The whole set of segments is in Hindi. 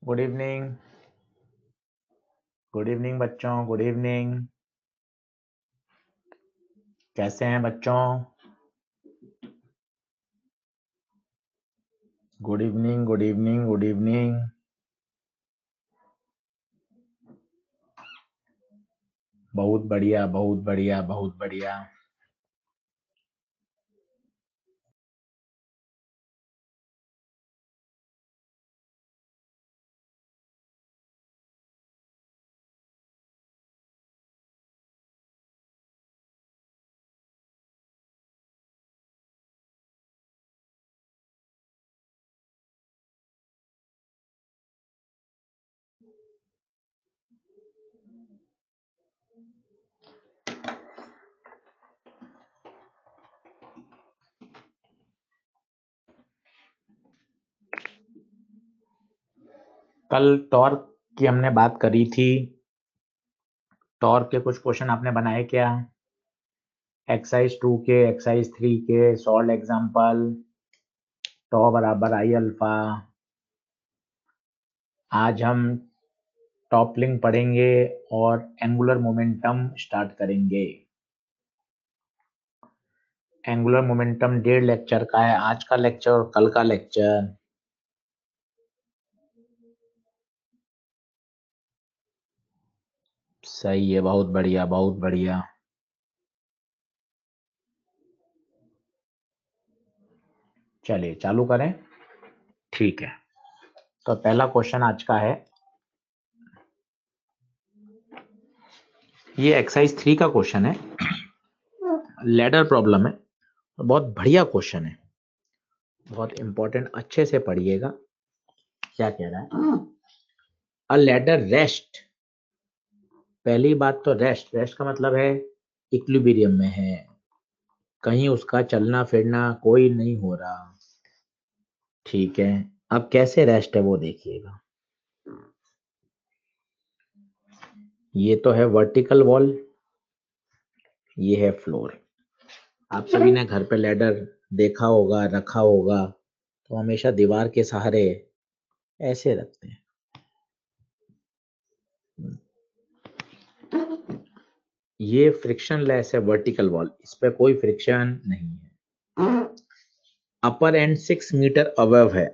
Good evening. गुड इवनिंग बच्चों, गुड इवनिंग। कैसे हैं बच्चों? Good evening, good evening, good evening. बहुत बढ़िया, बहुत बढ़िया, बहुत बढ़िया। कल टॉर्क की हमने बात करी थी। टॉर्क के कुछ क्वेश्चन आपने बनाए क्या? एक्सरसाइज 2 के, एक्सरसाइज 3 के सॉल्व एग्जांपल। टॉ बराबर आई अल्फा। आज हम टॉपलिंग पढ़ेंगे और एंगुलर मोमेंटम स्टार्ट करेंगे। एंगुलर मोमेंटम 1.5 लेक्चर का है आज का लेक्चर और कल का लेक्चर। सही है, बहुत बढ़िया, बहुत बढ़िया। चलिए चालू करें। ठीक है, तो पहला क्वेश्चन आज का है, ये एक्सरसाइज 3 का क्वेश्चन है, लैडर प्रॉब्लम है। बहुत बढ़िया क्वेश्चन है, बहुत इंपॉर्टेंट, अच्छे से पढ़िएगा। क्या कह रहा है? अ लैडर रेस्ट। पहली बात तो रेस्ट, रेस्ट का मतलब है इक्विलिब्रियम में है, कहीं उसका चलना फिरना कोई नहीं हो रहा। ठीक है, अब कैसे रेस्ट है वो देखिएगा। ये तो है वर्टिकल वॉल, ये है फ्लोर। आप सभी ने घर पे लैडर देखा होगा, रखा होगा, तो हमेशा दीवार के सहारे ऐसे रखते हैं। ये फ्रिक्शन लेस है वर्टिकल वॉल, इस पे कोई फ्रिक्शन नहीं है। अपर एंड 6 मीटर अबव है,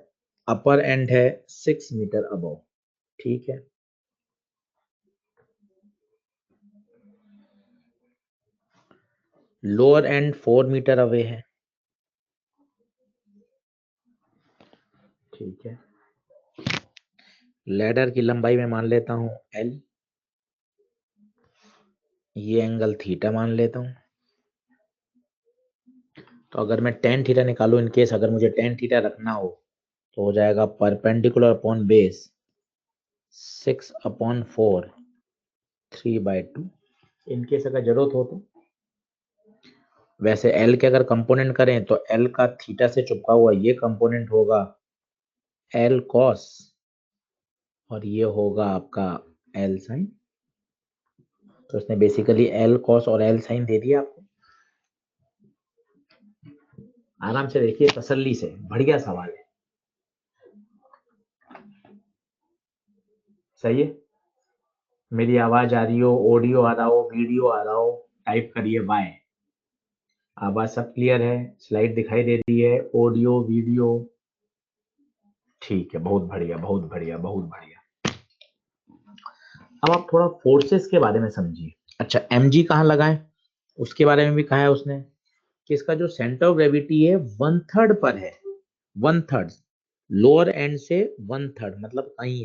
अपर एंड है 6 मीटर अबव। ठीक है, लोअर एंड 4 मीटर अवे है। ठीक है, लैडर की लंबाई में मान लेता हूं L, ये एंगल थीटा मान लेता हूं। तो अगर मैं tan थीटा निकालूं, इन केस अगर मुझे tan थीटा रखना हो, तो हो जाएगा perpendicular upon base 6/4 3/2। In case अगर जरूरत हो तो, वैसे L के अगर कंपोनेंट करें तो L का थीटा से चिपका हुआ ये कंपोनेंट होगा L cos, और ये होगा आपका L sin। तो इसने बेसिकली L cos और L sin दे दिया आपको। आराम से देखिए, तसल्ली से, बढ़िया सवाल है। सही है, मेरी आवाज आ रही हो, ऑडियो आ रहा हो, वीडियो आ रहा हो, टाइप करिए वाई। आवाज सब क्लियर है, स्लाइड दिखाई दे रही है, ऑडियो वीडियो। ठीक है, बहुत बढ़िया, बहुत बढ़िया, बहुत बढ़िया। अब आप थोड़ा फोर्सेस के बारे में समझिए। अच्छा, mg कहाँ लगाएं, उसके बारे में भी कहा है उसने कि इसका जो सेंटर ऑफ ग्रेविटी है 1/3 पर है। 1/3, लोअर एंड से 1/3, मतलब कहीं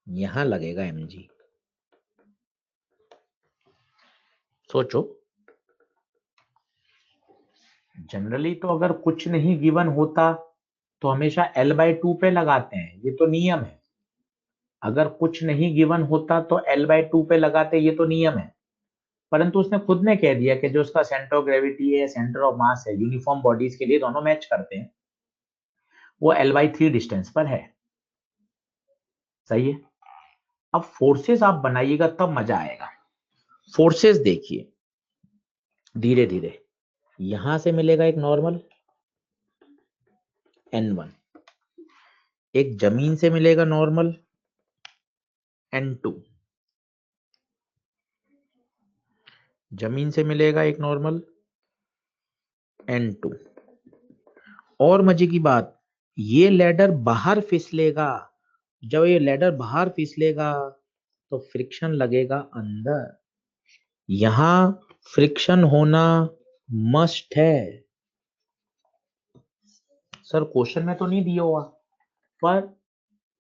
यहां लगेगा mg। सोचो, जनरली तो अगर कुछ नहीं गिवन होता तो हमेशा L/2 पे लगाते हैं, ये तो नियम है। अगर कुछ नहीं गिवन होता तो L/2 पे लगाते, ये तो नियम है। परंतु उसने खुद ने कह दिया कि जो उसका सेंटर ऑफ ग्रेविटी है, सेंटर ऑफ मास है, यूनिफॉर्म बॉडीज के लिए दोनों मैच करते हैं, वो L/3 डिस्टेंस पर है। सही है, अब फोर्सेस आप बनाइएगा तब मजा आएगा। फोर्सेस देखिए, धीरे धीरे यहां से मिलेगा एक नॉर्मल N1, एक जमीन से मिलेगा नॉर्मल N2, जमीन से मिलेगा एक नॉर्मल N2। और मजे की बात, ये लैडर बाहर फिसलेगा, जब ये लैडर बाहर फिसलेगा तो फ्रिक्शन लगेगा अंदर। यहां फ्रिक्शन होना मस्ट है। सर क्वेश्चन में तो नहीं दिया हुआ, पर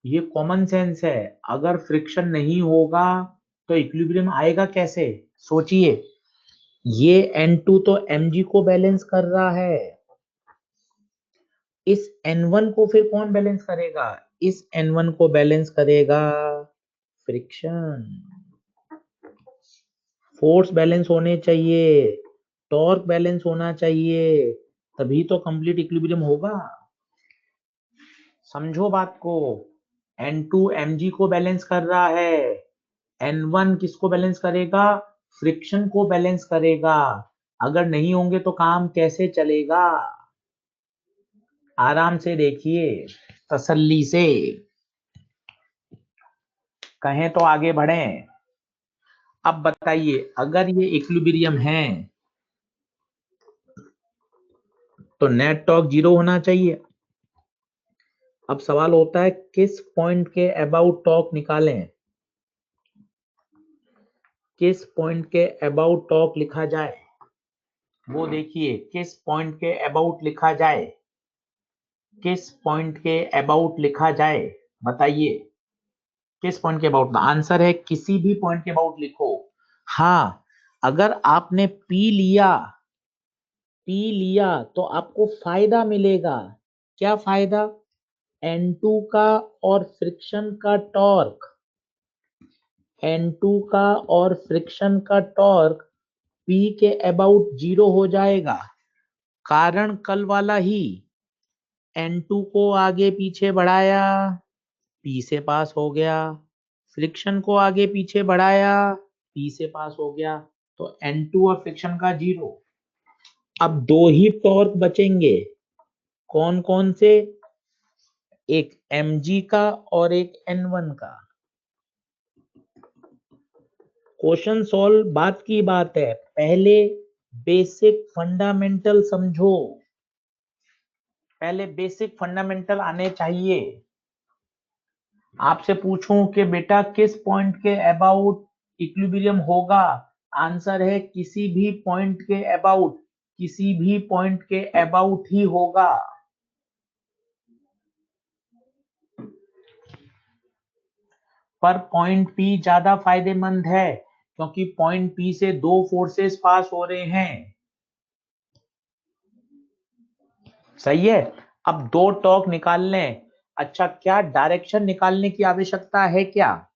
ये कॉमन सेंस है। अगर फ्रिक्शन नहीं होगा तो इक्विलिब्रियम आएगा कैसे? सोचिए, ये N2 तो mg को बैलेंस कर रहा है, इस N1 को फिर कौन बैलेंस करेगा? इस N1 को बैलेंस करेगा फ्रिक्शन। फोर्स बैलेंस होने चाहिए, टॉर्क बैलेंस होना चाहिए, तभी तो कंप्लीट इक्विलिब्रियम होगा। समझो बात को, N2 mg को बैलेंस कर रहा है, N1 किसको बैलेंस करेगा? फ्रिक्शन को बैलेंस करेगा। अगर नहीं होंगे तो काम कैसे चलेगा? आराम से देखिए, तसल्ली से, कहें तो आगे बढ़ें। अब बताइए, अगर ये इक्विलिब्रियम है तो नेट टॉर्क 0 होना चाहिए। अब सवाल होता है किस पॉइंट के अबाउट टॉर्क निकालें, किस पॉइंट के अबाउट टॉर्क लिखा जाए, वो देखिए। किस पॉइंट के अबाउट लिखा जाए, किस पॉइंट के अबाउट लिखा जाए, बताइए किस पॉइंट के अबाउट। आंसर है किसी भी पॉइंट के अबाउट लिखो। हाँ, अगर आपने पी लिया तो आपको फायदा मिलेगा। क्या फायदा? N2 का और फ्रिक्शन का टॉर्क, N2 का और फ्रिक्शन का टॉर्क P के अबाउट 0 हो जाएगा। कारण कल वाला ही, N2 को आगे पीछे बढ़ाया, P से पास हो गया, फ्रिक्शन को आगे पीछे बढ़ाया, P से पास हो गया, तो N2 और फ्रिक्शन का 0। अब दो ही टॉर्क बचेंगे, कौन कौन से? एक mg का और एक N1 का। क्वेश्चन सॉल्व बात की बात है, पहले बेसिक फंडामेंटल समझो, पहले बेसिक फंडामेंटल आने चाहिए। आपसे पूछूं कि बेटा किस पॉइंट के अबाउट इक्विलिब्रियम होगा, आंसर है किसी भी पॉइंट के अबाउट, किसी भी पॉइंट के अबाउट ही होगा। पर पॉइंट पी ज्यादा फायदेमंद है, क्योंकि पॉइंट पी से दो फोर्सेस पास हो रहे हैं। सही है। अब दो टॉर्क निकाल लें। अच्छा, क्या डायरेक्शन निकालने की आवश्यकता है क्या?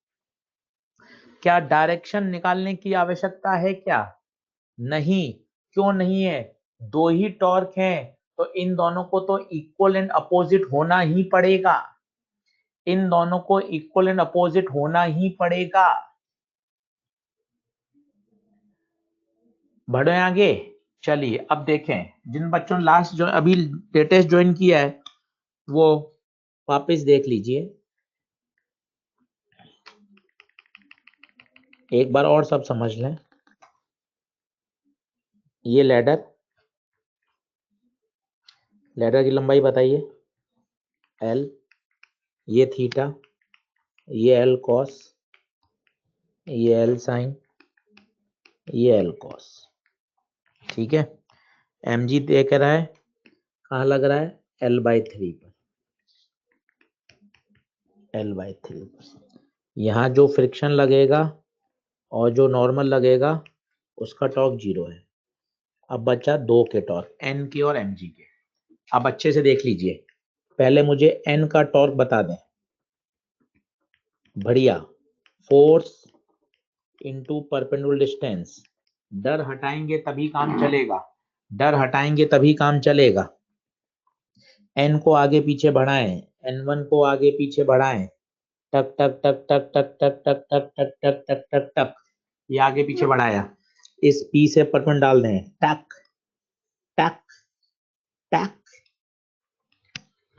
क्या डायरेक्शन निकालने की आवश्यकता है क्या? नहीं। क्यों नहीं है? दो ही टॉर्क हैं, तो इन दोनों को तो इक्वल एंड अपोजिट होना ही पड़ेगा, इन दोनों को इक्वल एंड अपोजिट होना ही पड़ेगा। बढ़े आगे, चलिए अब देखें, जिन बच्चों ने लास्ट जो अभी लेटेस्ट ज्वाइन किया है वो वापस देख लीजिए, एक बार और सब समझ लें। ये लैडर, लैडर की लंबाई बताइए L, ये थीटा, ये L cos, ये L sin, ये L cos। ठीक है। mg देख रहा है, कहाँ लग रहा है? L/3 पर, L/3 पर। यहाँ जो फ्रिक्शन लगेगा और जो नॉर्मल लगेगा उसका टॉर्क 0 है। अब बचा दो के टॉर्क, N के और mg के। अब अच्छे से देख लीजिए, पहले मुझे N का टॉर्क बता दें। बढ़िया, फोर्स इनटू परपेंडिकुलर डिस्टेंस। डर हटाएंगे तभी काम चलेगा, डर हटाएंगे तभी काम चलेगा। N को आगे पीछे बढ़ाएं, N1 को आगे पीछे बढ़ाएं, टक टक टक टक टक टक टक टक टक टक टक टक टक, ये आगे पीछे बढ़ाया। इस P से परपेंडिकुलर डाल दें, टक टक टक।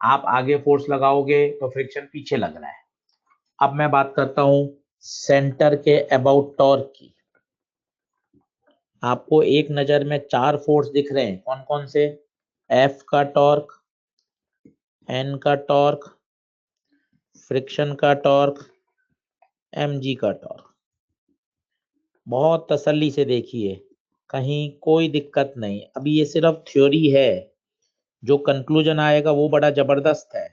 आप आगे फोर्स लगाओगे तो फ्रिक्शन पीछे लग रहा है। अब मैं बात करता हूं सेंटर के अबाउट टॉर्क की। आपको एक नजर में 4 फोर्स दिख रहे हैं, कौन कौन से? F का टॉर्क, N का टॉर्क, फ्रिक्शन का टॉर्क, mg का टॉर्क। बहुत तसल्ली से देखिए, कहीं कोई दिक्कत नहीं। अभी ये सिर्फ थ्योरी है, जो कंक्लूजन आएगा वो बड़ा जबरदस्त है।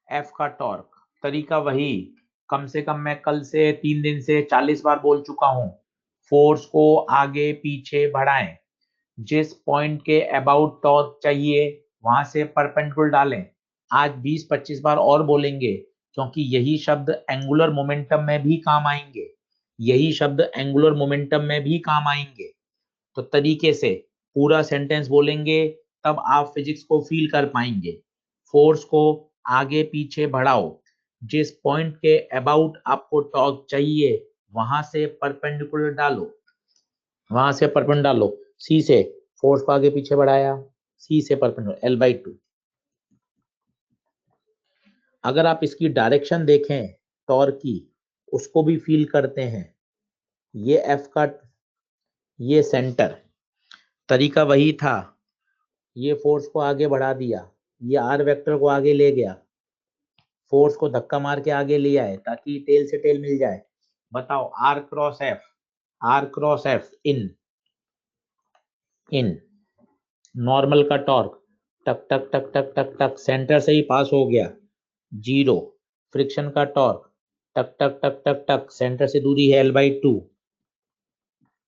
F का टॉर्क, तरीका वही, कम से कम मैं कल से 3 दिन से 40 बार बोल चुका हूं। फोर्स को आगे पीछे बढ़ाएं, जिस पॉइंट के अबाउट टॉर्क चाहिए वहां से परपेंडिकुलर डालें। आज 20-25 बार और बोलेंगे, क्योंकि यही शब्द एंगुलर मोमेंटम में भी काम आएंगे, यही शब्द एंगुलर मोमेंटम में भी काम आएंगे। तो तरीके से पूरा सेंटेंस बोलेंगे, तब आप फिजिक्स को फील कर पाएंगे। फोर्स को आगे पीछे बढ़ाओ, जिस पॉइंट के अबाउट आपको टॉर्क चाहिए वहां से परपेंडिकुलर डालो, वहां से परपेंडिकुलर डालो। सी से फोर्स को आगे पीछे बढ़ाया, सी से परपेंडिकुलर L/2। अगर आप इसकी डायरेक्शन देखें टॉर्क की, उसको भी फील करते हैं। ये F का, ये सेंटर, तरीका वही था। ये फोर्स को आगे बढ़ा दिया, ये आर वेक्टर को आगे ले गया, फोर्स को धक्का मार के आगे ले आए ताकि टेल से टेल मिल जाए। बताओ R cross F, R cross F in, in normal का टॉर्क टक टक टक टक टक टक सेंटर से ही पास हो गया, 0। फ्रिक्शन का टॉर्क टक टक टक टक टक सेंटर से दूरी है L/2।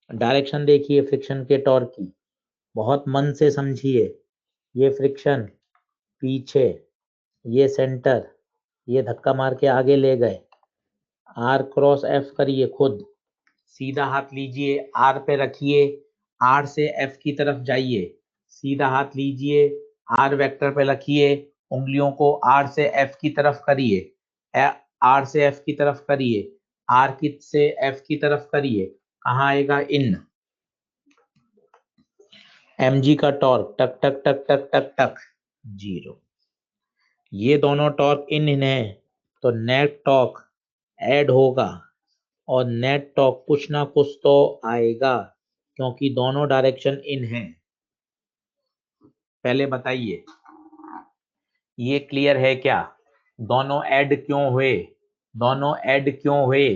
डायरेक्शन देखिए फ्रिक्शन के टॉर्क की, बहुत मन से समझिए। ये फ्रिक्शन पीछे, ये सेंटर, ये धक्का मार के आगे ले गए। आर क्रॉस एफ करिए खुद, सीधा हाथ लीजिए, आर पे रखिए, आर से एफ की तरफ जाइए, सीधा हाथ लीजिए, आर वेक्टर पे रखिए, उंगलियों को आर से एफ की तरफ करिए, आर से एफ की तरफ करिए, आर की से एफ की तरफ करिए, कहाँ आएगा? इन। mg का टॉर्क टक टक टक टक टक टक 0। ये दोनों टॉर्क इन है, तो नेट टॉर्क ऐड होगा, और नेट टॉर्क कुछ ना कुछ तो आएगा, क्योंकि दोनों डायरेक्शन इन है। पहले बताइए, ये क्लियर है क्या? दोनों ऐड क्यों हुए? दोनों ऐड क्यों हुए?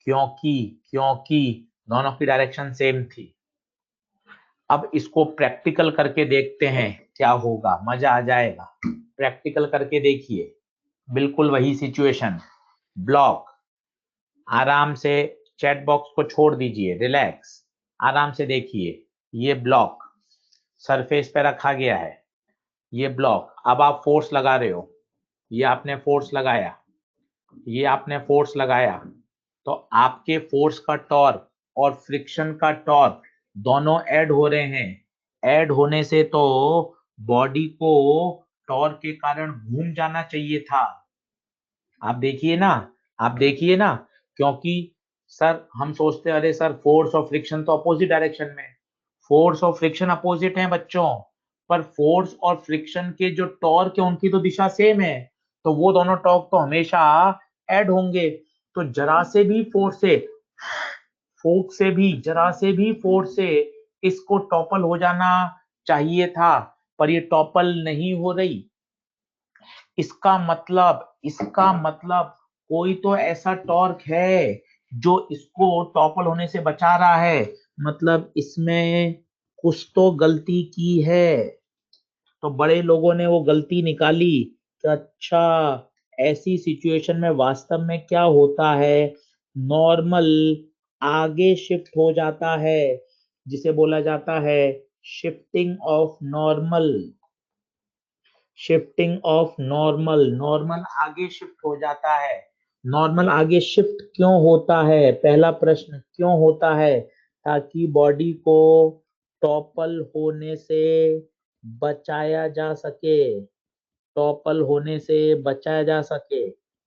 क्योंकि क्योंकि दोनों की डायरेक्शन सेम थी। अब इसको प्रैक्टिकल करके देखते हैं क्या होगा, मजा आ जाएगा। प्रैक्टिकल करके देखिए, बिल्कुल वही सिचुएशन। ब्लॉक, आराम से चैट बॉक्स को छोड़ दीजिए, रिलैक्स, आराम से देखिए। ये ब्लॉक सरफेस पे रखा गया है, ये ब्लॉक। अब आप फोर्स लगा रहे हो, ये आपने फोर्स लगाया, ये आपने फोर्स लगाया, तो आपके फोर्स का टॉर्क और फ्रिक्शन का टॉर्क दोनों ऐड हो रहे हैं। ऐड होने से तो बॉडी को टॉर्क के कारण घूम जाना चाहिए था। आप देखिए ना, आप देखिए ना, क्योंकि सर हम सोचते हैं अरे सर फोर्स और फ्रिक्शन तो अपोजिट डायरेक्शन में, फोर्स और फ्रिक्शन अपोजिट हैं बच्चों, पर फोर्स और फ्रिक्शन के जो टॉर्क है उनकी तो दिशा सेम है, तो वो दोनों टॉर्क तो हमेशा ऐड होंगे। तो जरा से भी फोर्स से, फोर्स से भी, जरा से भी फोर्स से इसको टॉपल हो जाना चाहिए था, पर ये टॉपल नहीं हो रही। इसका मतलब कोई तो ऐसा टॉर्क है जो इसको टॉपल होने से बचा रहा है, मतलब इसमें कुछ तो गलती की है। तो बड़े लोगों ने वो गलती निकाली कि अच्छा, ऐसी सिचुएशन में वास्तव में क्या होता है, नॉर्मल आगे शिफ्ट हो जाता है, जिसे बोला जाता है shifting of normal, shifting of normal. Normal आगे शिफ्ट हो जाता है। नॉर्मल आगे शिफ्ट क्यों होता है? पहला प्रश्न, क्यों होता है? ताकि बॉडी को टॉपल होने से बचाया जा सके, टॉपल होने से बचाया जा सके।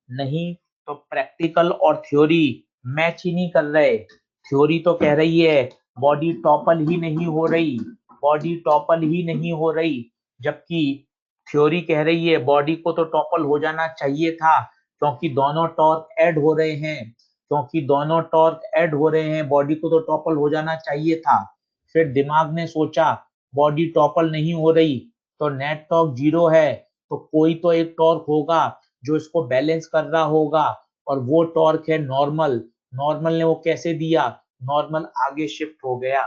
नहीं तो प्रैक्टिकल और थ्योरी मैच ही नहीं कर रहे। थ्योरी तो कह रही है बॉडी टॉपल ही नहीं हो रही, बॉडी टॉपल ही नहीं हो रही, जबकि थ्योरी कह रही है बॉडी को तो टॉपल हो जाना चाहिए था, क्योंकि दोनों टॉर्क ऐड हो रहे हैं, क्योंकि दोनों टॉर्क ऐड हो रहे हैं, बॉडी को तो टॉपल हो जाना चाहिए था। फिर दिमाग ने सोचा बॉडी टॉपल नहीं हो रही, तो नेट टॉर्क 0 है, तो कोई तो एक टॉर्क होगा जो इसको बैलेंस कर रहा होगा, और वो टॉर्क है नॉर्मल। नॉर्मल ने वो कैसे दिया? नॉर्मल आगे शिफ्ट हो गया,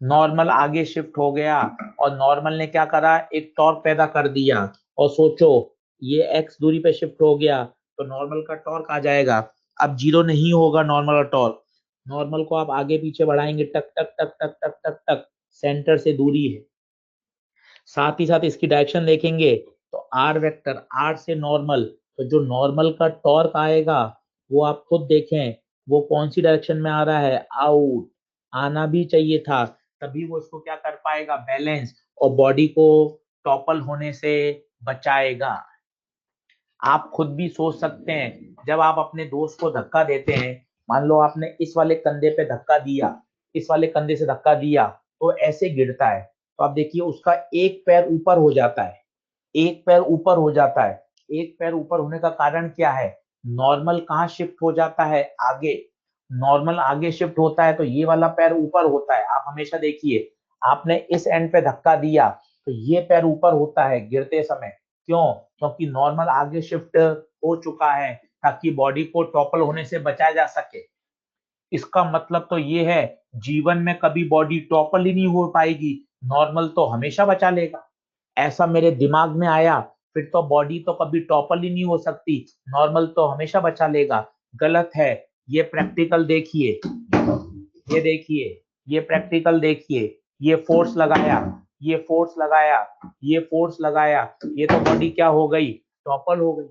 नॉर्मल आगे शिफ्ट हो गया, और नॉर्मल ने क्या करा? एक टॉर्क पैदा कर दिया। और सोचो ये एक्स दूरी पे शिफ्ट हो गया तो नॉर्मल का टॉर्क आ जाएगा। अब 0 नहीं होगा नॉर्मल का टॉर्क, नॉर्मल को आप आगे पीछे बढ़ाएंगे, टक टक टक टक टक टक टक, सेंटर से दूरी है। साथ ही साथ इसकी डायरेक्शन देखेंगे तो आर वेक्टर, आर से नॉर्मल, तो जो नॉर्मल का टॉर्क आएगा वो आप खुद देखें वो कौन सी डायरेक्शन में आ रहा है? आउट। आना भी चाहिए था, तभी वो इसको क्या कर पाएगा? बैलेंस, और बॉडी को टॉपल होने से बचाएगा। आप खुद भी सोच सकते हैं, जब आप अपने दोस्त को धक्का देते हैं, मान लो आपने इस वाले कंधे पे धक्का दिया, इस वाले कंधे से धक्का दिया, तो ऐसे गिरता है, तो आप देखिए उसका एक पैर ऊपर हो जाता है, एक पैर ऊपर हो जाता है। एक पैर ऊपर होने का कारण क्या है? नॉर्मल कहाँ शिफ्ट हो जाता है? आगे। नॉर्मल आगे शिफ्ट होता है तो ये वाला पैर ऊपर होता है। आप हमेशा देखिए, आपने इस एंड पे धक्का दिया तो ये पैर ऊपर होता है गिरते समय। क्यों? क्योंकि नॉर्मल आगे शिफ्ट हो चुका है, ताकि बॉडी को टॉपल होने से बचाया जा सके। इसका मतलब तो ये है जीवन में कभी बॉडी टॉपल ही नहीं हो पाएगी, नॉर्मल तो हमेशा बचा लेगा। ऐसा मेरे दिमाग में आया, फिर तो बॉडी तो कभी टॉपल ही नहीं हो सकती, नॉर्मल तो हमेशा बचा लेगा। गलत है। ये प्रैक्टिकल देखिए, ये देखिए, ये प्रैक्टिकल देखिए, ये फोर्स लगाया, ये फोर्स लगाया, ये फोर्स लगाया, ये तो बॉडी क्या हो गई? टॉपल हो गई।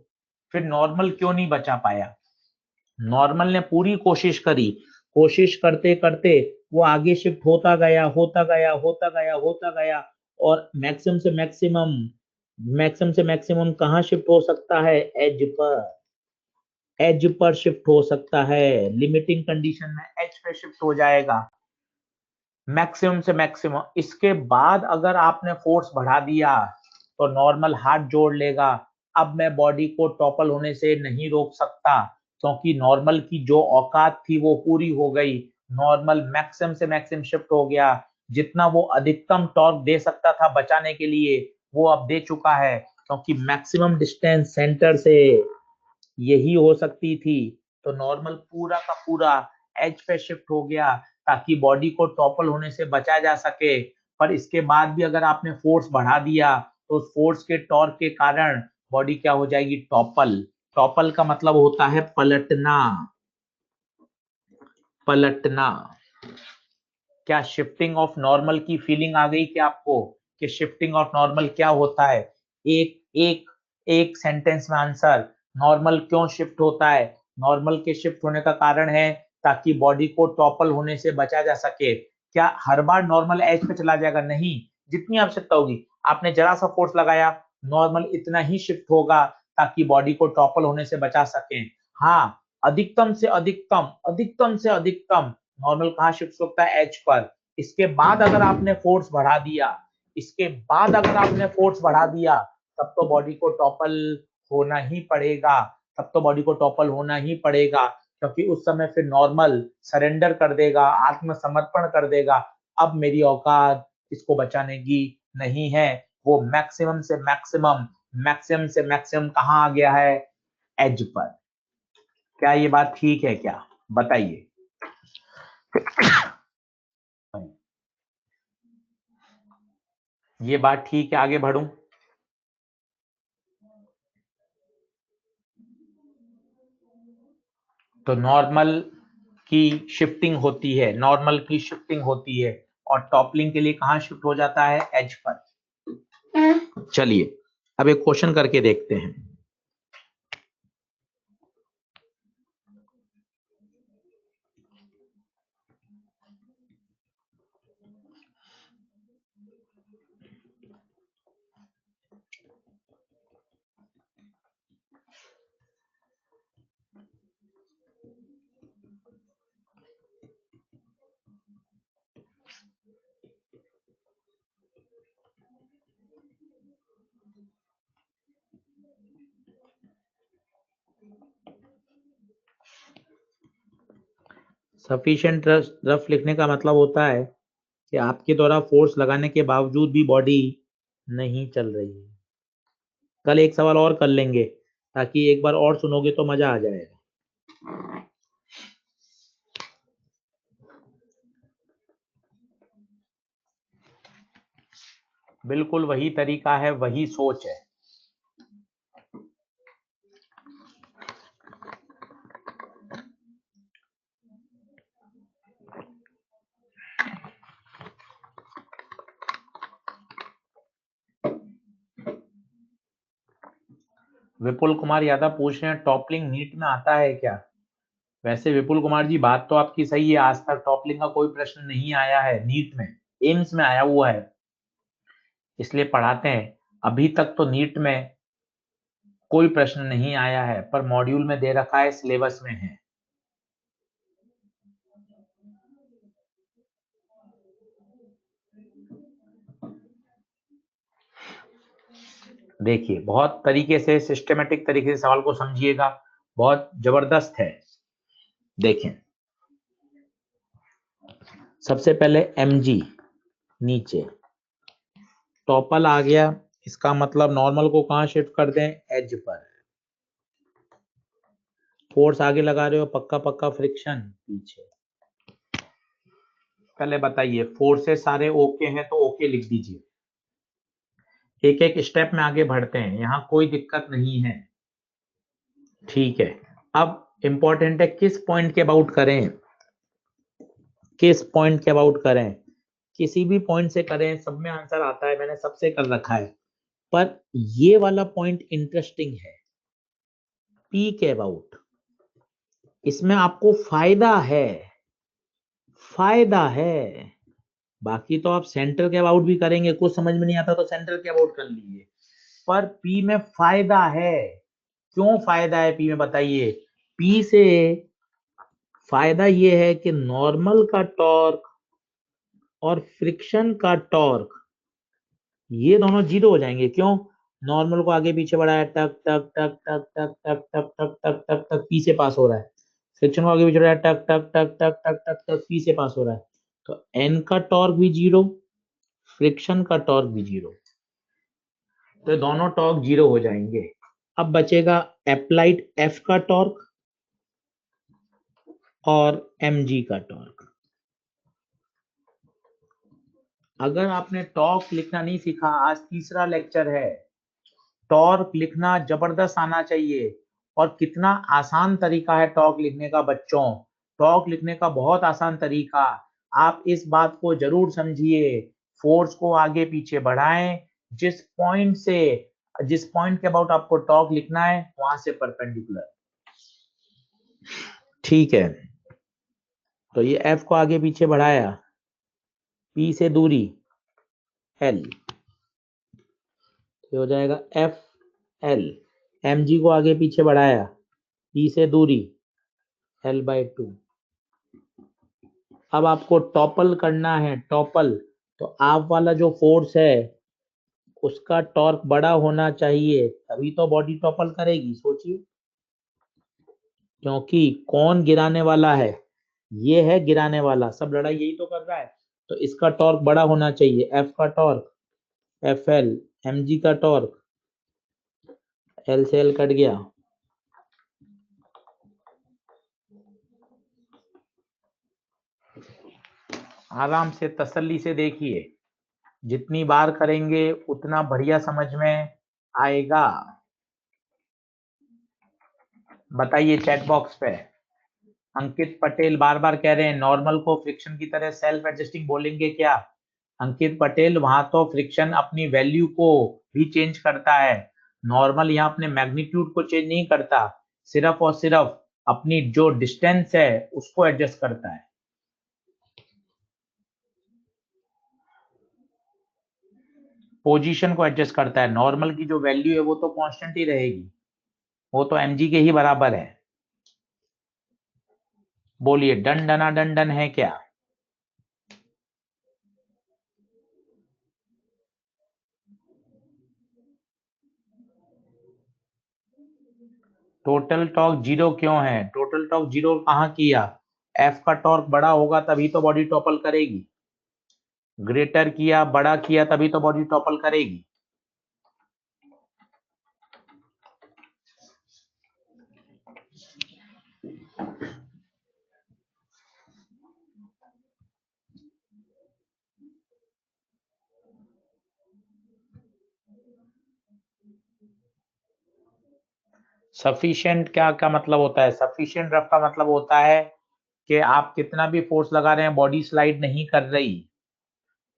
फिर नॉर्मल क्यों नहीं बचा पाया? नॉर्मल ने पूरी कोशिश करी, कोशिश करते करते वो आगे शिफ्ट होता गया, होता गया, होता गया, होता गया, और मैक्सिमम से मैक्सिमम, मैक्सिमम से मैक्सिमम कहाँ शिफ्ट हो सकता है? As per, as per shift हो सकता है। लिमिटिंग कंडीशन में एज पे शिफ्ट हो जाएगा, मैक्सिमम से मैक्सिमम। इसके बाद अगर आपने फोर्स बढ़ा दिया तो नॉर्मल हाथ जोड़ लेगा। अब मैं बॉडी को टॉपल होने से नहीं रोक सकता, क्योंकि नॉर्मल की जो औकात थी वो पूरी हो गई। नॉर्मल मैक्सिमम से मैक्सिमम शिफ्ट हो गया, जितना वो अधिकतम टॉर्क दे सकता था बचाने के लिए वो अब दे चुका है, क्योंकि मैक्सिमम डिस्टेंस सेंटर से यही हो सकती थी। तो नॉर्मल पूरा का पूरा एज पे शिफ्ट हो गया, ताकि बॉडी को टॉपल होने से बचाया जा सके। पर इसके बाद भी अगर आपने फोर्स बढ़ा दिया तो उस फोर्स के टॉर्क के कारण बॉडी क्या हो जाएगी? टॉपल। टॉपल का मतलब होता है पलटना, पलटना। क्या शिफ्टिंग ऑफ नॉर्मल की फीलिंग आ गई क्या आपको? कि शिफ्टिंग ऑफ नॉर्मल क्या होता है? एक एक एक सेंटेंस में आंसर। नॉर्मल क्यों शिफ्ट होता है? नॉर्मल के शिफ्ट होने का कारण है ताकि बॉडी को टॉपल होने से बचाया जा सके। क्या हर बार नॉर्मल एज पे चला जाएगा? नहीं, जितनी आवश्यकता होगी। आपने जरा सा फोर्स लगाया, नॉर्मल इतना ही शिफ्ट होगा ताकि बॉडी को टॉपल होने से बचा सके। हाँ, अधिकतम से अधिकतम, अधिकतम से अधिकतम नॉर्मल कहाँ शिफ्ट होता है? As per. इसके बाद अगर आपने फोर्स बढ़ा दिया, इसके बाद अगर आपने फोर्स बढ़ा दिया, तब तो बॉडी को टॉपल होना ही पड़ेगा, तब तो बॉडी को टॉपल होना ही पड़ेगा, क्योंकि उस समय फिर नॉर्मल सरेंडर कर देगा, आत्मसमर्पण कर देगा। अब मेरी औकात इसको बचाने की नहीं है। वो मैक्सिमम से मैक्सिमम, मैक्सिमम से मैक्सिमम कहाँ आ गया है? As per. क्या ये बात ठीक है क्या? बताइए। ये बात ठीक है, आगे बढ़ूं? तो नॉर्मल की शिफ्टिंग होती है, नॉर्मल की शिफ्टिंग होती है, और टॉपलिंग के लिए कहां शिफ्ट हो जाता है? As per. चलिए अब एक क्वेश्चन करके देखते हैं। सफिशिएंट रफ लिखने का मतलब होता है कि आपके द्वारा फोर्स लगाने के बावजूद भी बॉडी नहीं चल रही है। कल एक सवाल और कर लेंगे ताकि एक बार और सुनोगे तो मजा आ जाएगा। बिल्कुल वही तरीका है, वही सोच है। विपुल कुमार यादव पूछ रहे हैं टॉपलिंग नीट में आता है क्या? वैसे विपुल कुमार जी बात तो आपकी सही है, आज तक टॉपलिंग का कोई प्रश्न नहीं आया है नीट में। एम्स में आया हुआ है इसलिए पढ़ाते हैं। अभी तक तो नीट में कोई प्रश्न नहीं आया है, पर मॉड्यूल में दे रखा है, सिलेबस में है। देखिए बहुत तरीके से सिस्टमेटिक तरीके से सवाल को समझिएगा, बहुत जबरदस्त है। देखें सबसे पहले mg नीचे, टॉपल आ गया, इसका मतलब नॉर्मल को कहां शिफ्ट कर दें? As per. फोर्स आगे लगा रहे हो, पक्का पक्का फ्रिक्शन पीछे। पहले बताइए फोर्सेस सारे ओके हैं तो ओके लिख दीजिए। एक एक स्टेप में आगे बढ़ते हैं, यहां कोई दिक्कत नहीं है। ठीक है, अब इंपॉर्टेंट है किस पॉइंट के अबाउट करें, किस पॉइंट के अबाउट करें। किसी भी पॉइंट से करें, सब में आंसर आता है, मैंने सबसे कर रखा है। पर ये वाला पॉइंट इंटरेस्टिंग है, पी के अबाउट। इसमें आपको फायदा है, फायदा है। बाकी तो आप सेंटर के अबाउट भी करेंगे, कुछ समझ में नहीं आता तो सेंटर के अबाउट कर लीजिए। पर पी में फायदा है। क्यों फायदा है पी में बताइए? पी से फायदा ये है कि नॉर्मल का टॉर्क और फ्रिक्शन का टॉर्क ये दोनों जीरो हो जाएंगे। क्यों? नॉर्मल को आगे पीछे बढ़ाया, टक टक टक टक टक टक टक टक टक टक टक पी से पास हो रहा है। फ्रिक्शन को आगे पीछे बढ़ाया, टक टक टक टक टक टक टक पी से पास हो रहा है। तो एन का टॉर्क भी जीरो, फ्रिक्शन का टॉर्क भी जीरो, तो दोनों टॉर्क जीरो हो जाएंगे। अब बचेगा अप्लाइड एफ का टॉर्क और mg का टॉर्क। अगर आपने टॉर्क लिखना नहीं सीखा, आज तीसरा लेक्चर है, टॉर्क लिखना जबरदस्त आना चाहिए। और कितना आसान तरीका है टॉर्क लिखने का बच्चों, टॉर्क लिखने का बहुत आसान तरीका। आप इस बात को जरूर समझिए, फोर्स को आगे पीछे बढ़ाएं, जिस पॉइंट से, जिस पॉइंट के अबाउट आपको टॉर्क लिखना है वहां से परपेंडिकुलर। ठीक है, तो ये एफ को आगे पीछे बढ़ाया, पी से दूरी एल, तो हो जाएगा एफ एल। एम जी को आगे पीछे बढ़ाया, पी से दूरी L/2। अब आपको टॉपल करना है, टॉपल। तो आप वाला जो फोर्स है उसका टॉर्क बड़ा होना चाहिए, तभी तो बॉडी टॉपल करेगी। सोचिए, क्योंकि कौन गिराने वाला है? ये है गिराने वाला, सब लड़ाई यही तो कर रहा है। तो इसका टॉर्क बड़ा होना चाहिए, एफ का टॉर्क FL, mg का टॉर्क एल से एल कट गया, आराम से तसल्ली से देखिए, जितनी बार करेंगे उतना बढ़िया समझ में आएगा। बताइए चैट बॉक्स पे। अंकित पटेल बार बार कह रहे हैं नॉर्मल को फ्रिक्शन की तरह सेल्फ एडजस्टिंग बोलेंगे क्या? अंकित पटेल, वहां तो फ्रिक्शन अपनी वैल्यू को भी चेंज करता है, नॉर्मल यहाँ अपने मैग्नीट्यूड को चेंज नहीं करता, सिर्फ और सिर्फ अपनी जो डिस्टेंस है उसको एडजस्ट करता है। पोजीशन को एडजस्ट करता है, नॉर्मल की जो वैल्यू है वो तो कांस्टेंट ही रहेगी, वो तो mg के ही बराबर है। बोलिए डन डना डन डन है क्या? टोटल टॉर्क जीरो क्यों है? टोटल टॉर्क जीरो कहाँ किया? एफ का टॉर्क बड़ा होगा तभी तो बॉडी टॉपल करेगी। ग्रेटर किया, बड़ा किया, तभी तो बॉडी टॉपल करेगी। सफिशिएंट क्या का मतलब होता है? सफिशिएंट रफ का मतलब होता है कि आप कितना भी फोर्स लगा रहे हैं, बॉडी स्लाइड नहीं कर रही,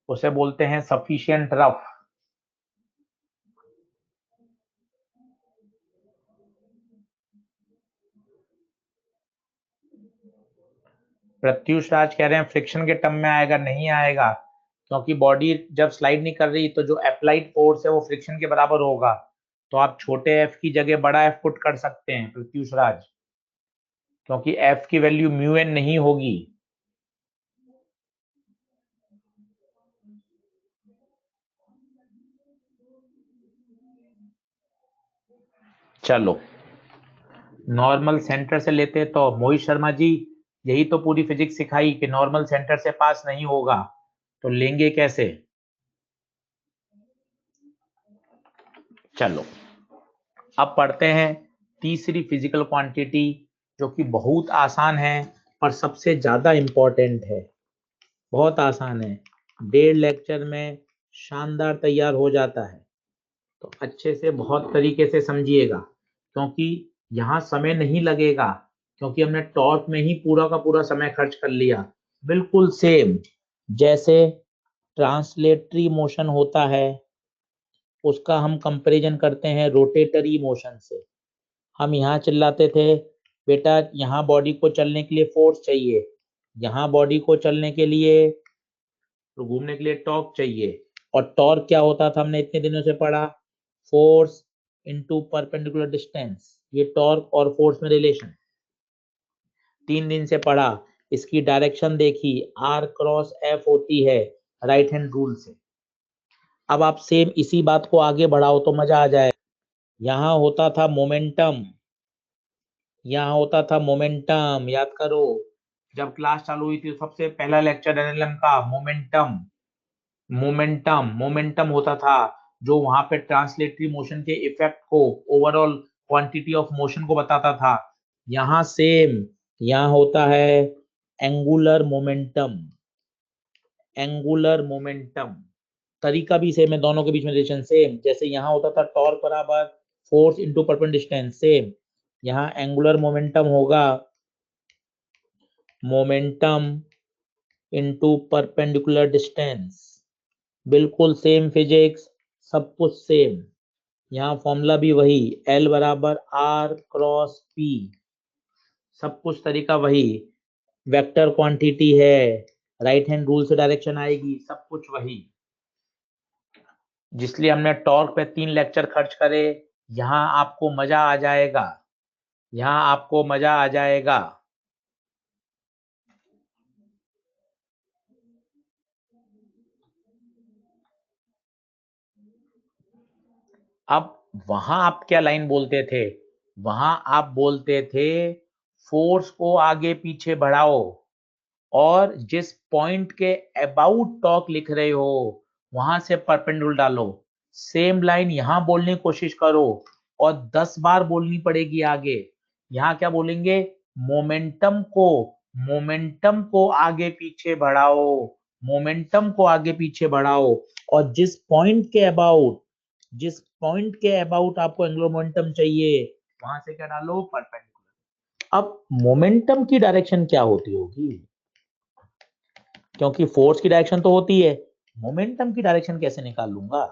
उसे बोलते हैं सफिशिएंट रफ। प्रत्युष राज कह रहे हैं फ्रिक्शन के टर्म में आएगा, नहीं आएगा, क्योंकि बॉडी जब स्लाइड नहीं कर रही तो जो अप्लाइड फोर्स है वो फ्रिक्शन के बराबर होगा। तो आप छोटे एफ की जगह बड़ा एफ पुट कर सकते हैं प्रत्युष राज, क्योंकि एफ की वैल्यू म्यू एन नहीं होगी। चलो नॉर्मल सेंटर से लेते तो मोहित शर्मा जी, यही तो पूरी फिजिक्स सिखाई कि नॉर्मल सेंटर से पास नहीं होगा, तो लेंगे कैसे? चलो अब पढ़ते हैं तीसरी फिजिकल क्वांटिटी, जो कि बहुत आसान है और सबसे ज्यादा इंपॉर्टेंट है। बहुत आसान है, 1.5 लेक्चर में शानदार तैयार हो जाता है। तो अच्छे से बहुत तरीके से समझिएगा, क्योंकि यहाँ समय नहीं लगेगा, क्योंकि हमने टॉर्क में ही पूरा का पूरा समय खर्च कर लिया। बिल्कुल सेम जैसे ट्रांसलेटरी मोशन होता है, उसका हम कंपैरिजन करते हैं रोटेटरी मोशन से। हम यहाँ चिल्लाते थे बेटा यहाँ बॉडी को चलने के लिए फोर्स चाहिए, यहाँ बॉडी को चलने के लिए तो घूमने के लिए टॉर्क चाहिए। और टॉर्क क्या होता था हमने इतने दिनों से पढ़ा? Force into perpendicular distance. ये टॉर्क और फोर्स में रिलेशन 3 दिन से पढ़ा। इसकी डायरेक्शन देखी, आर क्रॉस एफ होती है राइट हैंड रूल से। अब आप सेम इसी बात को आगे बढ़ाओ तो मजा आ जाए। यहाँ होता था मोमेंटम, यहाँ होता था मोमेंटम, याद करो जब क्लास चालू हुई थी सबसे पहला लेक्चर एनएलएम का मोमेंटम। मोमेंटम होता था जो वहां पे ट्रांसलेटरी मोशन के इफेक्ट को, ओवरऑल क्वांटिटी ऑफ मोशन को बताता था। यहाँ सेम, यहाँ होता है एंगुलर मोमेंटम। एंगुलर मोमेंटम तरीका भी सेम है, दोनों के बीच में रिलेशन सेम। जैसे यहाँ होता था टॉर्क बराबर force into perpendicular distance, same यहाँ एंगुलर मोमेंटम होगा मोमेंटम इनटू परपेंडिकुलर डिस्टेंस। बिल्कुल सेम फिजिक्स, सब कुछ सेम। यहाँ फॉर्मूला भी वही, L बराबर R क्रॉस P, सब कुछ तरीका वही। वेक्टर क्वांटिटी है, राइट हैंड रूल से डायरेक्शन आएगी, सब कुछ वही। जिसलिए हमने टॉर्क पे 3 लेक्चर खर्च करे। यहाँ आपको मजा आ जाएगा, यहाँ आपको मजा आ जाएगा। अब वहां आप क्या लाइन बोलते थे? वहां आप बोलते थे फोर्स को आगे पीछे बढ़ाओ, और जिस पॉइंट के अबाउट टॉर्क लिख रहे हो वहां से परपेंडिकुलर डालो। सेम लाइन यहां बोलने की कोशिश करो और 10 बार बोलनी पड़ेगी आगे। यहाँ क्या बोलेंगे? मोमेंटम को, मोमेंटम को आगे पीछे बढ़ाओ, मोमेंटम को आगे पीछे बढ़ाओ, और जिस पॉइंट के अबाउट आपको एंगुलर मोमेंटम चाहिए वहां से क्या डालो? परपेंडिकुलर। अब मोमेंटम की डायरेक्शन क्या होती होगी? क्योंकि फोर्स की डायरेक्शन तो होती है, मोमेंटम की डायरेक्शन कैसे निकाल लूंगा?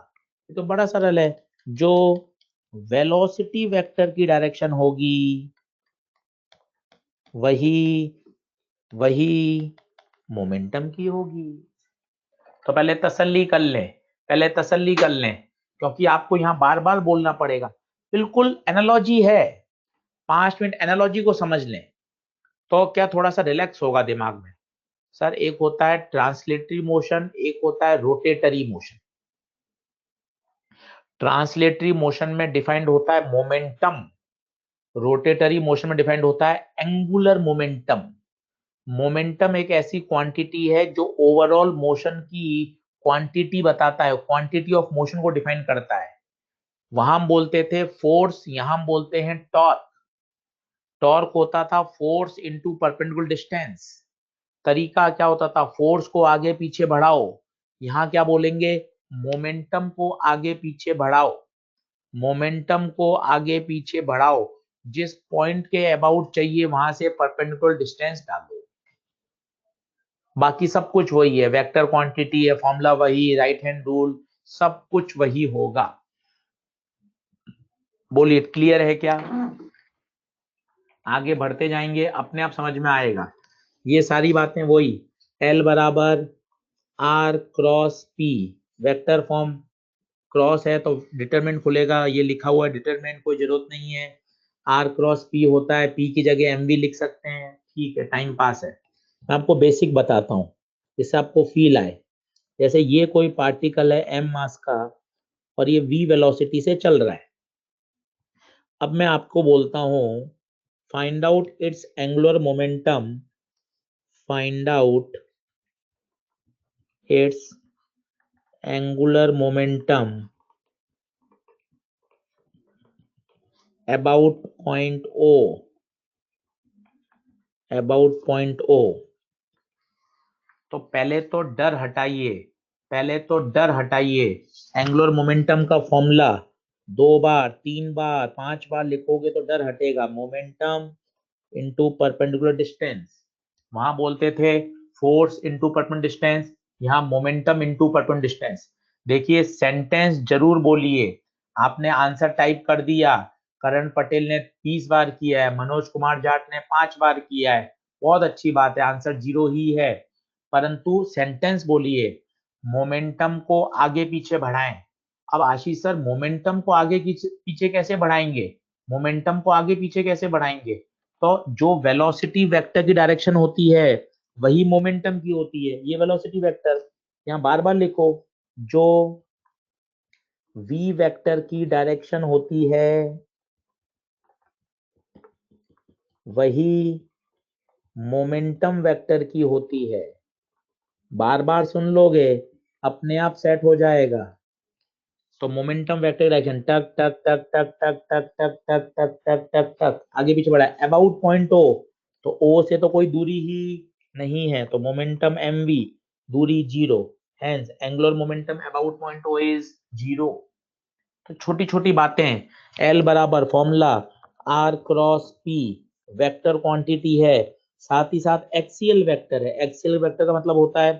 ये तो बड़ा सरल है। जो वेलोसिटी वेक्टर की डायरेक्शन होगी वही वही मोमेंटम की होगी। तो पहले तसल्ली कर लें, पहले तसल्ली कर लें, क्योंकि आपको यहां बार बार बोलना पड़ेगा। बिल्कुल एनालॉजी है, 5 मिनट एनालॉजी को समझ लें तो क्या थोड़ा सा रिलैक्स होगा दिमाग में। सर एक होता है ट्रांसलेटरी मोशन, एक होता है रोटेटरी मोशन। ट्रांसलेटरी मोशन में डिफाइंड होता है मोमेंटम, रोटेटरी मोशन में डिफाइंड होता है एंगुलर मोमेंटम। मोमेंटम एक ऐसी क्वांटिटी है जो ओवरऑल मोशन की क्वांटिटी बताता है, क्वांटिटी ऑफ मोशन को डिफाइन करता है। वहां हम बोलते थे फोर्स, यहां हम बोलते हैं टॉर्क। टॉर्क होता था फोर्स इनटू परपेंडिकुलर डिस्टेंस। तरीका क्या होता था, फोर्स को आगे पीछे बढ़ाओ। यहां क्या बोलेंगे, मोमेंटम को आगे पीछे बढ़ाओ। मोमेंटम को आगे पीछे बढ़ाओ, जिस पॉइंट के अबाउट चाहिए वहां से परपेंडिकुलर डिस्टेंस डालो। बाकी सब कुछ वही है, वेक्टर क्वांटिटी है, फॉर्मूला वही, राइट हैंड रूल, सब कुछ वही होगा। बोलिए क्लियर है क्या? आगे बढ़ते जाएंगे, अपने आप समझ में आएगा। ये सारी बातें वही, एल बराबर R cross P, vector form, cross है तो डिटरमिनेंट खुलेगा, ये लिखा हुआ है डिटरमिनेंट, कोई जरूरत नहीं है। आर क्रॉस पी होता है, पी की जगह एम भी लिख सकते हैं, ठीक है, टाइम पास है। मैं आपको बेसिक बताता हूँ जिससे आपको फील आए। जैसे ये कोई पार्टिकल है एम मास का और ये v वेलोसिटी से चल रहा है। अब मैं आपको बोलता हूं find out its angular momentum, find out its angular momentum about point O, about point O. तो पहले तो डर हटाइए, पहले तो डर हटाइए। एंगुलर मोमेंटम का फॉर्मूला 2 बार 3 बार 5 बार लिखोगे तो डर हटेगा। मोमेंटम इंटू परपेंडिकुलर डिस्टेंस, वहां बोलते थे फोर्स इंटू परपेंडिकुलर डिस्टेंस, यहाँ मोमेंटम इंटू परपेंडिकुलर डिस्टेंस। देखिए सेंटेंस जरूर बोलिए। आपने आंसर टाइप कर दिया, करण पटेल ने 30 बार किया है, मनोज कुमार जाट ने 5 बार किया है, बहुत अच्छी बात है, आंसर 0 ही है। परंतु सेंटेंस बोलिए, मोमेंटम को आगे पीछे बढ़ाएं। अब आशीष सर मोमेंटम को आगे पीछे कैसे बढ़ाएंगे, मोमेंटम को आगे पीछे कैसे बढ़ाएंगे? तो जो वेलोसिटी वेक्टर की डायरेक्शन होती है वही मोमेंटम की होती है, ये वेलोसिटी वेक्टर। यहाँ बार बार लिखो, जो v वेक्टर की डायरेक्शन होती है वही मोमेंटम वेक्टर की होती है। बार बार सुन लोगे अपने आप सेट हो जाएगा। तो मोमेंटम वेक्टर डायरेक्शन टक टक टक टक टक टक टक टक टक टक टक टक आगे पीछे बढ़ा है अबाउट पॉइंट ओ। तो ओ से तो कोई दूरी ही नहीं है, तो मोमेंटम एम वी, दूरी 0, hence angular momentum about point O is 0। तो छोटी छोटी बातें, एल बराबर formula R cross P, vector quantity है, साथ ही साथ एक्सियल वेक्टर है। एक्सियल वेक्टर का मतलब होता है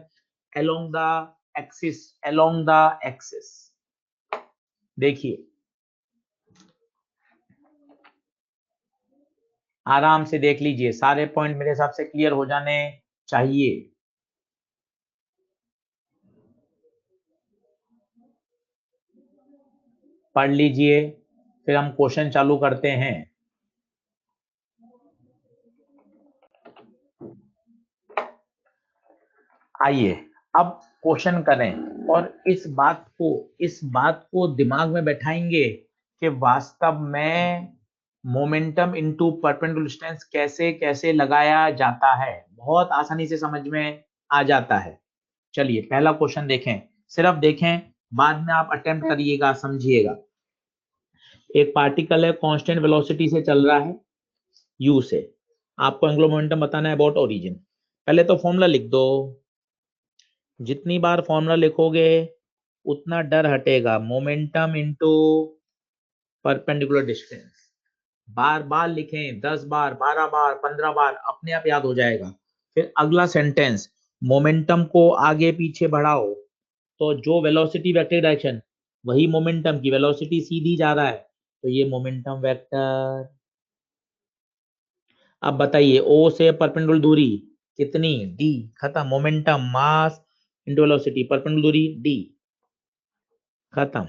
along the axis, along the axis. देखिए आराम से देख लीजिए, सारे पॉइंट मेरे हिसाब से क्लियर हो जाने चाहिए। पढ़ लीजिए, फिर हम क्वेश्चन चालू करते हैं। आइए अब क्वेश्चन करें और इस बात को दिमाग में बैठाएंगे कि वास्तव में मोमेंटम इनटू परपेंडिकुलर डिस्टेंस कैसे कैसे लगाया जाता है। बहुत आसानी से समझ में आ जाता है। चलिए पहला क्वेश्चन देखें, सिर्फ देखें, बाद में आप अटेम्प्ट करिएगा, समझिएगा। एक पार्टिकल है कांस्टेंट वेलोसिटी से चल रहा है u से, आपको एंगुलर मोमेंटम बताना है अबाउट ओरिजिन। पहले तो फॉर्मूला लिख दो, जितनी बार फॉर्मूला लिखोगे उतना डर हटेगा। मोमेंटम इनटू परपेंडिकुलर डिस्टेंस, बार बार लिखें, 10 बार 12 बार 15 बार, अपने आप याद हो जाएगा। फिर अगला सेंटेंस, मोमेंटम को आगे पीछे बढ़ाओ, तो जो वेलोसिटी वेक्टर डायरेक्शन वही मोमेंटम की, वेलोसिटी सीधी जा रहा है तो ये मोमेंटम वेक्टर। अब बताइए ओ से परपेंडिकुलर दूरी कितनी, d, खत्म। Momentum mass into velocity, perpendicular दूरी d, खत्म।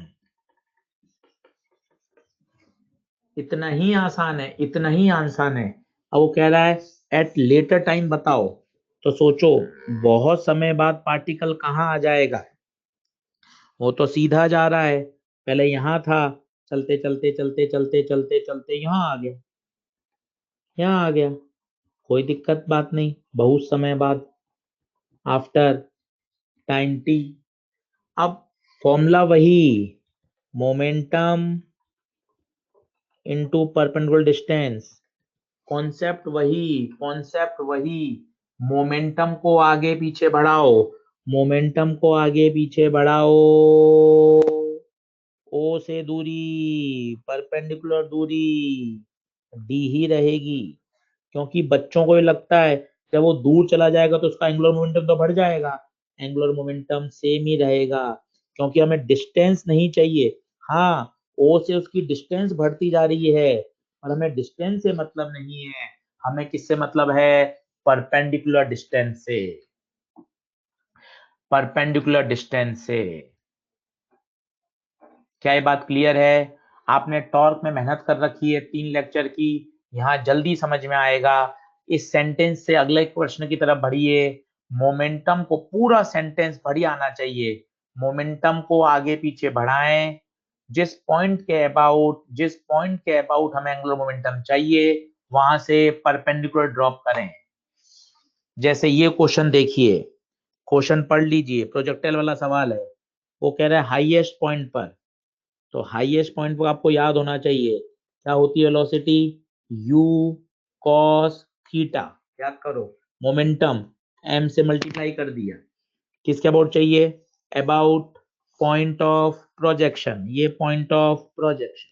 इतना ही आसान है, इतना ही आसान है। अब वो कह रहा है एट लेटर टाइम बताओ, तो सोचो बहुत समय बाद पार्टिकल कहाँ आ जाएगा। वो तो सीधा जा रहा है, पहले यहाँ था, चलते चलते चलते चलते चलते चलते यहाँ आ गया। यहाँ आ गया, कोई दिक्कत बात नहीं, बहुत समय बाद, आफ्टर टाइम टी। अब फॉर्मूला वही, momentum into perpendicular distance, concept वही, मोमेंटम को आगे पीछे बढ़ाओ, मोमेंटम को आगे पीछे बढ़ाओ, ओ से दूरी, परपेंडिकुलर दूरी डी ही रहेगी, क्योंकि बच्चों को ये लगता है जब वो दूर चला जाएगा तो उसका एंगुलर मोमेंटम तो बढ़ जाएगा, एंगुलर मोमेंटम सेम ही रहेगा, क्योंकि हमें डिस्टेंस नहीं चाहिए। हाँ, ओ से उसकी डिस्टेंस बढ़ती जा रही है, और हमें डिस्टेंस से मतलब नहीं है, हमें किससे मतलब है, परपेंडिकुलर डिस्टेंस से, परपेंडिकुलर डिस्टेंस से। क्या ये बात क्लियर है? आपने टॉर्क में मेहनत कर रखी है 3 लेक्चर की, यहाँ जल्दी समझ में आएगा। इस सेंटेंस से अगले प्रश्न की तरफ बढ़िए, मोमेंटम को, पूरा सेंटेंस बढ़िया आना चाहिए, मोमेंटम को आगे पीछे बढ़ाएं, जिस पॉइंट के अबाउट हमें एंगुलर मोमेंटम चाहिए वहां से परपेंडिकुलर ड्रॉप करें। जैसे ये क्वेश्चन देखिए, क्वेश्चन पढ़ लीजिए, प्रोजेक्टाइल वाला सवाल है, वो कह रहा है हाईएस्ट पॉइंट पर, तो हाईएस्ट पॉइंट पर आपको याद होना चाहिए क्या होती है वेलोसिटी, u cos थीटा, याद करो, मोमेंटम m से मल्टीप्लाई कर दिया, किसके अबाउट चाहिए, अबाउट पॉइंट ऑफ प्रोजेक्शन, ये पॉइंट ऑफ प्रोजेक्शन,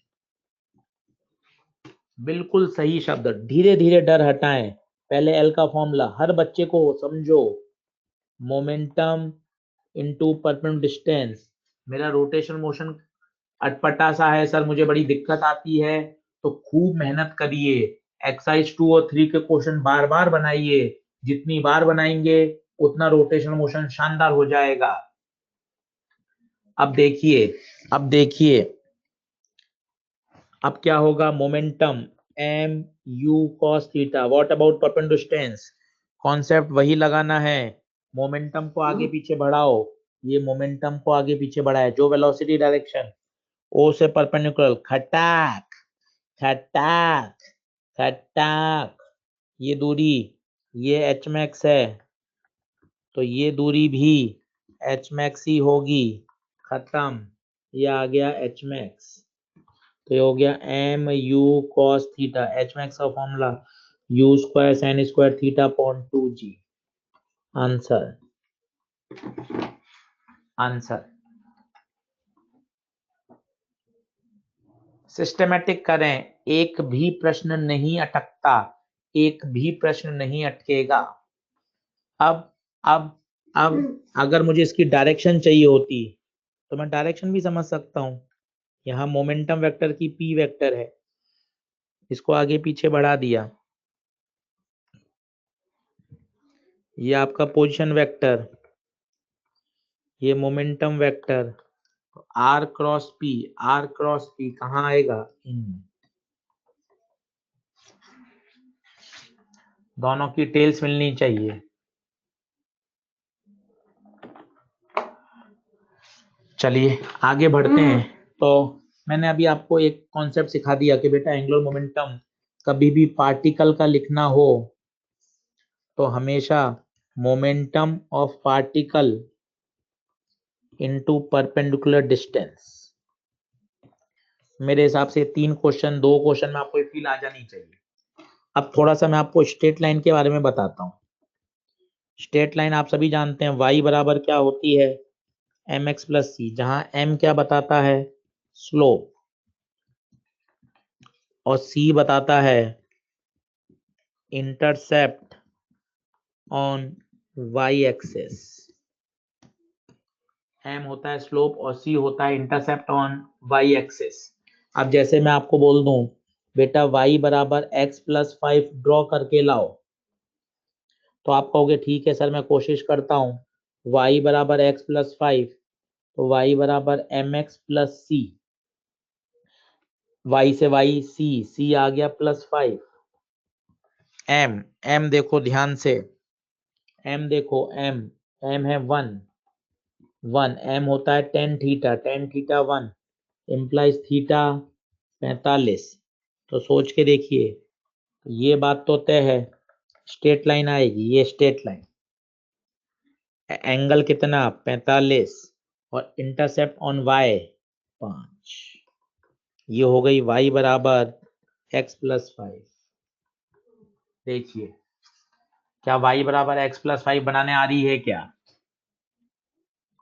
बिल्कुल सही शब्द, धीरे धीरे डर हटाएं, पहले एल का फॉर्मूला हर बच्चे को समझो, मोमेंटम इनटू परपेंडिकुलर डिस्टेंस, मेरा रोटेशन मोशन अटपटा सा है सर, मुझे बड़ी दिक्कत आती है, तो खूब मेहनत करिए, एक्सरसाइज 2 और 3 के क्वेश्चन बार बार बनाइए, जितनी बार बनाएंगे उतना रोटेशन मोशन शानदार हो जाएगा। अब देखिए, अब देखिए, अब क्या होगा, momentum M you cos theta, what about perpendicular distance, concept वही लगाना है, मोमेंटम को आगे पीछे बढ़ाओ, ये मोमेंटम को आगे पीछे बढ़ाए, जो वेलोसिटी डायरेक्शन, ओ से परपेंडिकुलर, खटाक खटाक खटाक, ये दूरी, ये एच मैक्स है, तो ये दूरी भी एच मैक्स ही होगी, खत्म, ये आ गया एच मैक्स, तो ये हो गया m you cos theta, H max का formula u square sine square theta upon 2g, answer, answer. Systematic करें, एक भी प्रश्न नहीं अटकता, एक भी प्रश्न नहीं अटकेगा। अब अब अब अगर मुझे इसकी डायरेक्शन चाहिए होती तो मैं डायरेक्शन भी समझ सकता हूं, यहाँ मोमेंटम वेक्टर की पी वेक्टर है, इसको आगे पीछे बढ़ा दिया, ये आपका पोजीशन वेक्टर, ये momentum vector, R cross P, R cross P कहाँ आएगा, इन दोनों की टेल्स मिलनी चाहिए। चलिए आगे बढ़ते हैं। तो मैंने अभी आपको एक कॉन्सेप्ट सिखा दिया कि बेटा एंगुलर मोमेंटम कभी भी पार्टिकल का लिखना हो तो हमेशा momentum of particle into perpendicular distance, मेरे हिसाब से 3 क्वेश्चन, 2 क्वेश्चन में आपको फील आ जानी चाहिए। अब थोड़ा सा मैं आपको स्ट्रेट लाइन के बारे में बताता हूँ। स्ट्रेट लाइन आप सभी जानते हैं y बराबर क्या होती है, mx प्लस सी, जहां m क्या बताता है, स्लोप, और c बताता है intercept on y axis, m होता है स्लोप और c होता है इंटरसेप्ट ऑन y एक्सेस। अब जैसे मैं आपको बोल दूं बेटा y बराबर x प्लस 5 ड्रॉ करके लाओ, तो आप कहोगे ठीक है सर मैं कोशिश करता हूँ, y बराबर x प्लस 5, तो y बराबर mx प्लस सी, y से y c आ गया प्लस 5, m देखो ध्यान से, m देखो, m है 1, m होता है tan थीटा 1 इम्प्लाइज थीटा 45, तो सोच के देखिए तो ये बात तो तय है, स्ट्रेट लाइन आएगी, ये स्ट्रेट लाइन, एंगल कितना 45 और इंटरसेप्ट ऑन y 5। ये हो गई y बराबर x+5। देखिए क्या y बराबर x+5 बनाने आ रही है क्या?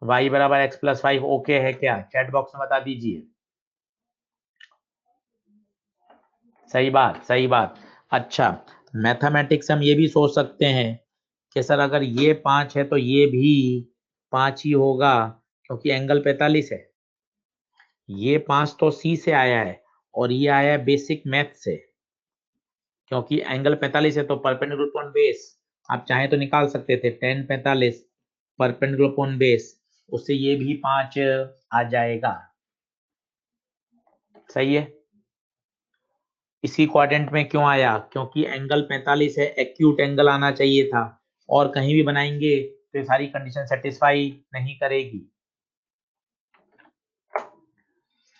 y बराबर x+5 ओके है क्या? चैट बॉक्स में बता दीजिए। सही बात, सही बात। अच्छा, मैथमेटिक्स हम ये भी सोच सकते हैं कि सर अगर ये 5 है तो ये भी 5 ही होगा, क्योंकि एंगल 45 है। ये 5 तो सी से आया है और ये आया है बेसिक मैथ से, क्योंकि एंगल 45 है तो परपेंडिकुलर अपॉन बेस आप चाहे तो निकाल सकते थे, tan 45 परपेंडिकुलर अपॉन बेस, उससे ये भी 5 आ जाएगा। सही है। इसी क्वाड्रेंट में क्यों आया? क्योंकि एंगल 45 है, एक्यूट एंगल आना चाहिए था, और कहीं भी बनाएंगे तो ये सारी कंडीशन सेटिस्फाई नहीं करेगी।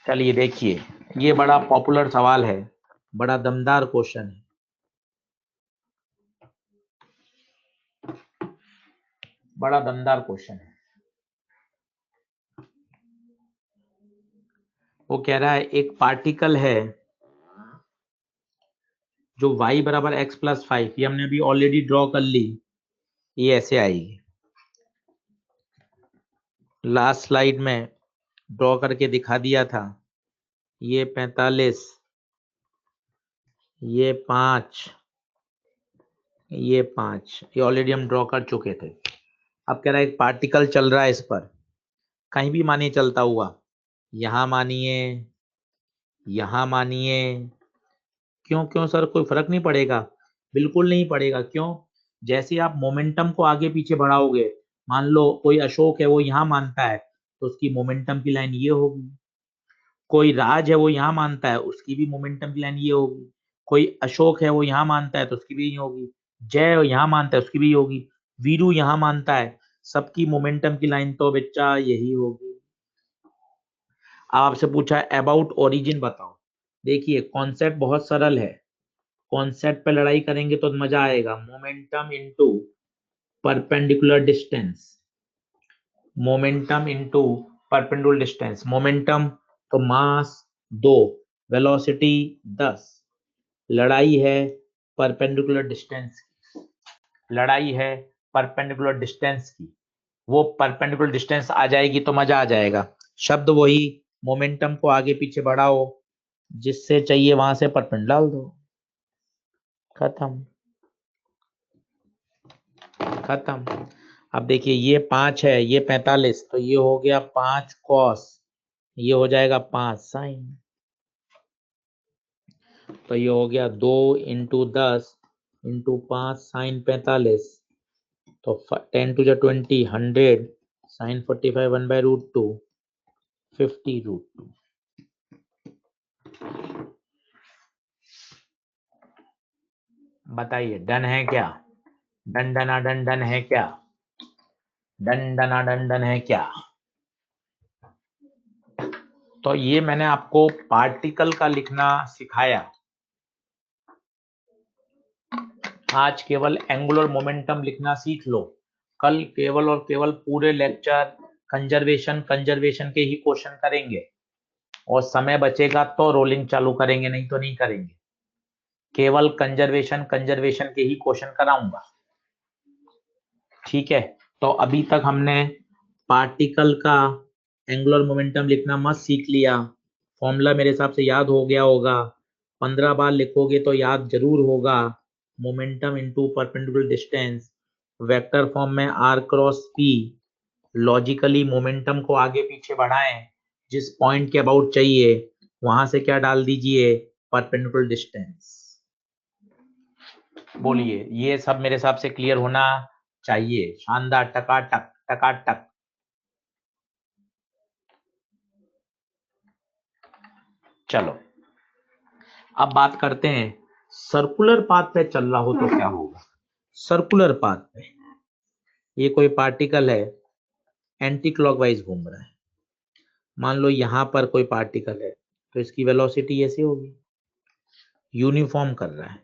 चलिए देखिए, ये बड़ा पॉपुलर सवाल है, बड़ा दमदार क्वेश्चन है। बड़ा दमदार क्वेश्चन है। वो कह रहा है एक पार्टिकल है जो y बराबर x+5, ये हमने अभी ऑलरेडी ड्रॉ कर ली, ये ऐसे आएगी। लास्ट स्लाइड में ड्रॉ करके दिखा दिया था। ये 45, ये 5, ये 5, ये ऑलरेडी हम ड्रॉ कर चुके थे। अब कह रहा है एक पार्टिकल चल रहा है इस पर, कहीं भी मानिए चलता हुआ, यहां मानिए, यहां मानिए। क्यों क्यों सर, कोई फर्क नहीं पड़ेगा? बिल्कुल नहीं पड़ेगा। क्यों? जैसे आप मोमेंटम को आगे पीछे बढ़ाओगे, मान लो कोई अशोक है वो यहां मानता है तो उसकी मोमेंटम की लाइन ये होगी। कोई राज है वो यहां मानता है, उसकी भी मोमेंटम की लाइन ये होगी। कोई अशोक है वो यहां मानता है तो उसकी भी ये होगी। जय यहां मानता है उसकी भी होगी। वीरू यहां मानता है, सबकी मोमेंटम की लाइन तो बच्चा यही होगी। आपसे पूछा है अबाउट ओरिजिन बताओ। देखिए कॉन्सेप्ट बहुत सरल है, कॉन्सेप्ट पे लड़ाई करेंगे तो मजा आएगा। Momentum into perpendicular distance, momentum into perpendicular distance. Momentum तो मास 2, वेलोसिटी 10, लड़ाई है परपेंडिकुलर डिस्टेंस की, लड़ाई है परपेंडिकुलर डिस्टेंस की। वो परपेंडिकुलर डिस्टेंस आ जाएगी तो मजा आ जाएगा। शब्द वही, मोमेंटम को आगे पीछे बढ़ाओ, जिससे चाहिए वहां से परपेंडिकुलर डाल दो, खत्म खत्म। अब देखिए ये 5 है, ये 45, तो ये हो गया 5 कॉस, ये हो जाएगा 5 साइन, तो ये हो गया 2 इंटू 10 इंटू 5 साइन 45, तो 10 टू 20, 100 साइन 45 1/√2, 50√2। बताइए डन है क्या? डन डना डन डन है क्या? डन डना डन डन है क्या? तो ये मैंने आपको पार्टिकल का लिखना सिखाया। आज केवल एंगुलर मोमेंटम लिखना सीख लो, कल केवल और केवल पूरे लेक्चर कंजर्वेशन कंजर्वेशन के ही क्वेश्चन करेंगे, और समय बचेगा तो रोलिंग चालू करेंगे, नहीं तो नहीं करेंगे। केवल कंजर्वेशन कंजर्वेशन के ही क्वेश्चन कराऊंगा, ठीक है? तो अभी तक हमने पार्टिकल का एंगुलर मोमेंटम लिखना मस्त सीख लिया। फॉर्मूला मेरे हिसाब से याद हो गया होगा, 15 बार लिखोगे तो याद जरूर होगा। Momentum into perpendicular distance, vector form में r cross p। Logically momentum को आगे पीछे बढ़ाएं, जिस पॉइंट के अबाउट चाहिए वहां से क्या डाल दीजिए, परपेंडिकुलर डिस्टेंस। बोलिए, ये सब मेरे हिसाब से क्लियर होना चाहिए। शानदार, टकाटक टकाटक। चलो अब बात करते हैं, सर्कुलर पाथ पे चल रहा हो तो क्या होगा। सर्कुलर पाथ पे ये कोई पार्टिकल है, एंटी क्लॉकवाइज घूम रहा है। मान लो यहां पर कोई पार्टिकल है तो इसकी वेलोसिटी ऐसे होगी, यूनिफॉर्म कर रहा है।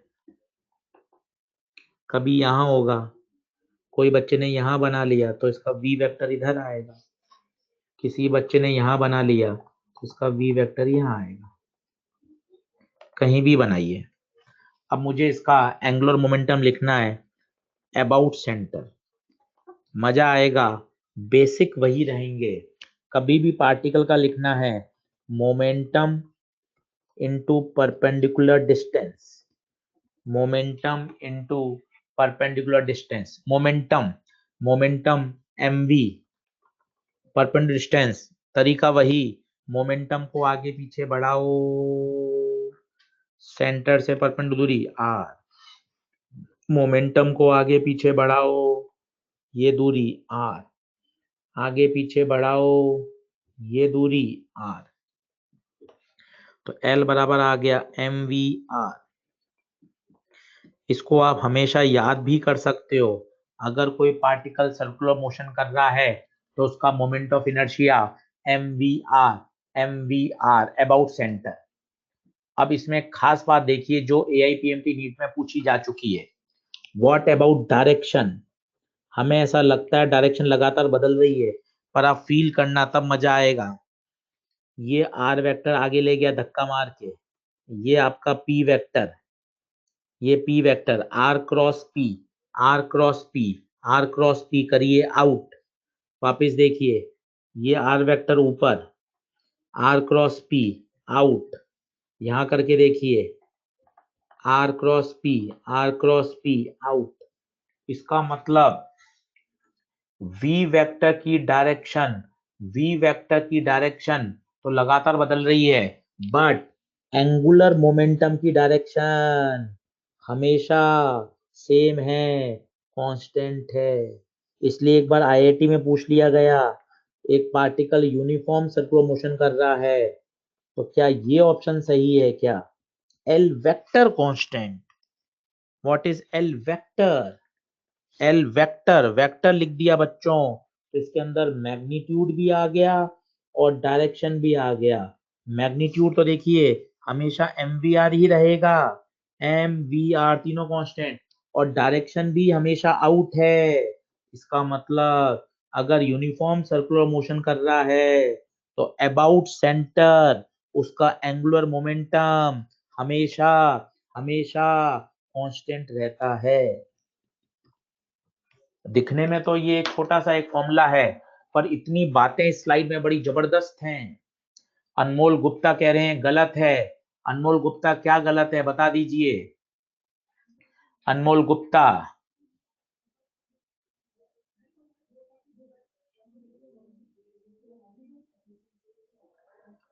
कभी यहाँ होगा, कोई बच्चे ने यहाँ बना लिया तो इसका v वेक्टर इधर आएगा, किसी बच्चे ने यहाँ बना लिया तो इसका v वेक्टर यहाँ आएगा। कहीं भी बनाइए। अब मुझे इसका एंगुलर मोमेंटम लिखना है अबाउट सेंटर। मजा आएगा, बेसिक वही रहेंगे। कभी भी पार्टिकल का लिखना है momentum into perpendicular distance, momentum into perpendicular distance, momentum mv, perpendicular distance, तरीका वही, मोमेंटम को आगे पीछे बढ़ाओ, सेंटर से परपेंडिकुलर दूरी r, मोमेंटम को आगे पीछे बढ़ाओ, ये दूरी r, आगे पीछे बढ़ाओ, ये दूरी r, तो L बराबर आ गया mvr। इसको आप हमेशा याद भी कर सकते हो। अगर कोई पार्टिकल सर्कुलर मोशन कर रहा है तो उसका moment of inertia mvr about centre. अब इसमें खास बात देखिए जो AIPMT नीट में पूछी जा चुकी है, व्हाट अबाउट डायरेक्शन। हमें ऐसा लगता है डायरेक्शन लगातार बदल रही है, पर आप फील करना तब मजा आएगा। ये r वेक्टर आगे ले गया धक्का मार के, ये आपका p वेक्टर, ये p vector r cross p, r cross p, r cross p करिए आउट। वापिस देखिए, ये r वेक्टर ऊपर, r क्रॉस p आउट, यहां करके देखिए r cross p, r cross p out. इसका मतलब v वेक्टर की डायरेक्शन, v वेक्टर की डायरेक्शन तो लगातार बदल रही है, बट एंगुलर मोमेंटम की डायरेक्शन हमेशा सेम है, कांस्टेंट है। इसलिए एक बार IIT में पूछ लिया गया, एक पार्टिकल यूनिफॉर्म सर्कुलर मोशन कर रहा है तो क्या ये ऑप्शन सही है क्या? L vector constant. What is L vector? L vector, vector लिख दिया बच्चों तो इसके अंदर मैग्नीट्यूड भी आ गया और डायरेक्शन भी आ गया। मैग्नीट्यूड तो देखिए हमेशा mvr ही रहेगा, mvr तीनों कांस्टेंट, और डायरेक्शन भी हमेशा आउट है। इसका मतलब अगर यूनिफॉर्म सर्कुलर मोशन कर रहा है तो अबाउट सेंटर उसका एंगुलर मोमेंटम हमेशा हमेशा कांस्टेंट रहता है। दिखने में तो ये छोटा सा एक फॉर्मूला है, पर इतनी बातें इस स्लाइड में बड़ी जबरदस्त हैं। अनमोल गुप्ता कह रहे हैं गलत है। अनमोल गुप्ता क्या गलत है बता दीजिए, अनमोल गुप्ता।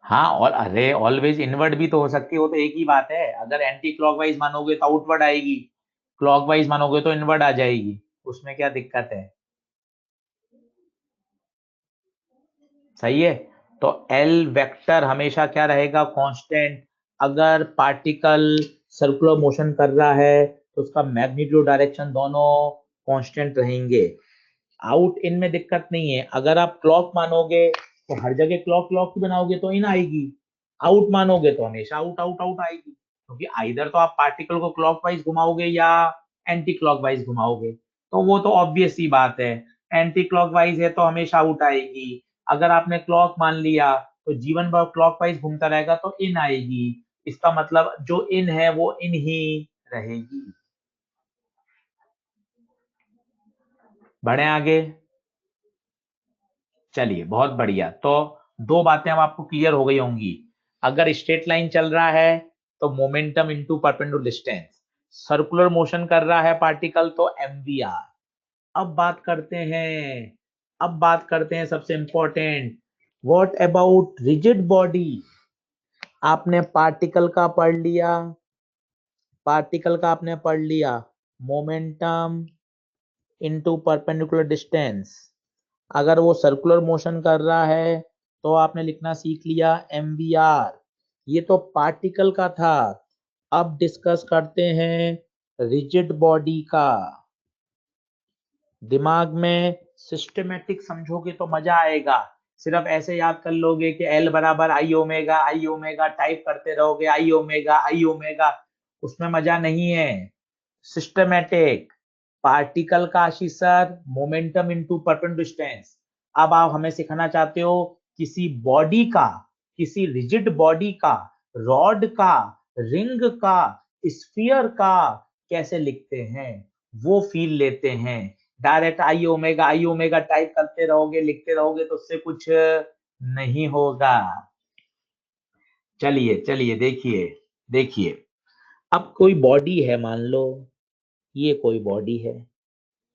हाँ, और अरे ऑलवेज इनवर्ड भी तो हो सकती है, वो तो एक ही बात है। अगर एंटी क्लॉकवाइज मानोगे तो आउटवर्ड आएगी, क्लॉकवाइज मानोगे तो इनवर्ड आ जाएगी, उसमें क्या दिक्कत है? सही है। तो एल वेक्टर हमेशा क्या रहेगा? कांस्टेंट। अगर पार्टिकल सर्कुलर मोशन कर रहा है तो उसका मैग्नीट्यूड डायरेक्शन दोनों कांस्टेंट रहेंगे। आउट इन में दिक्कत नहीं है। अगर आप क्लॉक मानोगे तो हर जगह क्लॉक क्लॉक बनाओगे तो इन आएगी, आउट मानोगे तो हमेशा आउट आउट आउट आएगी, क्योंकि आइदर तो आप पार्टिकल को क्लॉकवाइज घुमाओगे या एंटी क्लॉकवाइज घुमाओगे। तो वो तो ऑब्वियस सी बात है, एंटी क्लॉकवाइज है तो हमेशा आउट आएगी। अगर आपने क्लॉक मान लिया तो जीवन भर क्लॉकवाइज घूमता रहेगा तो इन आएगी। इसका मतलब जो इन है वो इन ही रहेगी। बढ़े आगे, चलिए बहुत बढ़िया। तो दो बातें अब आपको क्लियर हो गई होंगी। अगर स्ट्रेट लाइन चल रहा है तो momentum into perpendicular distance, circular motion कर रहा है पार्टिकल तो mvr। अब बात करते हैं सबसे important, what about rigid body. आपने पार्टिकल का पढ़ लिया, पार्टिकल का आपने पढ़ लिया मोमेंटम इनटू परपेंडिकुलर डिस्टेंस। अगर वो सर्कुलर मोशन कर रहा है तो आपने लिखना सीख लिया mvr। ये तो पार्टिकल का था। अब डिस्कस करते हैं रिजिड बॉडी का। दिमाग में सिस्टमेटिक समझोगे तो मजा आएगा। सिर्फ ऐसे याद कर लोगे कि L बराबर आई ओमेगा टाइप करते रहोगे, आई ओमेगा, उसमें मजा नहीं है। सिस्टमेटिक, पार्टिकल का Ashish sir momentum into perpendicular distance. अब आप हमें सिखाना चाहते हो किसी बॉडी का, किसी रिजिड बॉडी का, रॉड का, रिंग का, स्फीयर का कैसे लिखते हैं, वो फील लेते हैं। डायरेक्ट आई ओमेगा टाइप करते रहोगे, लिखते रहोगे तो उससे कुछ नहीं होगा। चलिए चलिए देखिए देखिए, अब कोई बॉडी है, मान लो ये कोई बॉडी है,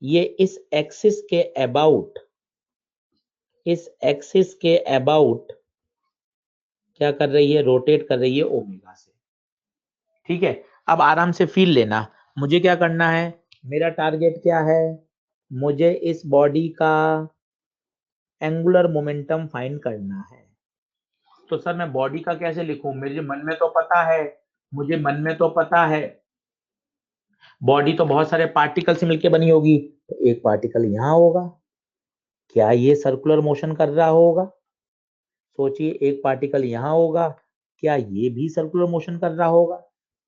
ये इस एक्सिस के अबाउट, इस एक्सिस के अबाउट क्या कर रही है, रोटेट कर रही है ओमेगा से। ठीक है, अब आराम से फील लेना। मुझे क्या करना है, मेरा टारगेट क्या है, मुझे इस बॉडी का एंगुलर मोमेंटम फाइंड करना है। तो सर मैं बॉडी का कैसे लिखूं, मुझे मन में तो पता है, मुझे मन में तो पता है बॉडी तो बहुत सारे पार्टिकल से मिलकर बनी होगी, तो एक पार्टिकल यहां होगा, क्या ये सर्कुलर मोशन कर रहा होगा, सोचिए एक पार्टिकल यहां होगा, क्या ये भी सर्कुलर मोशन कर रहा होगा।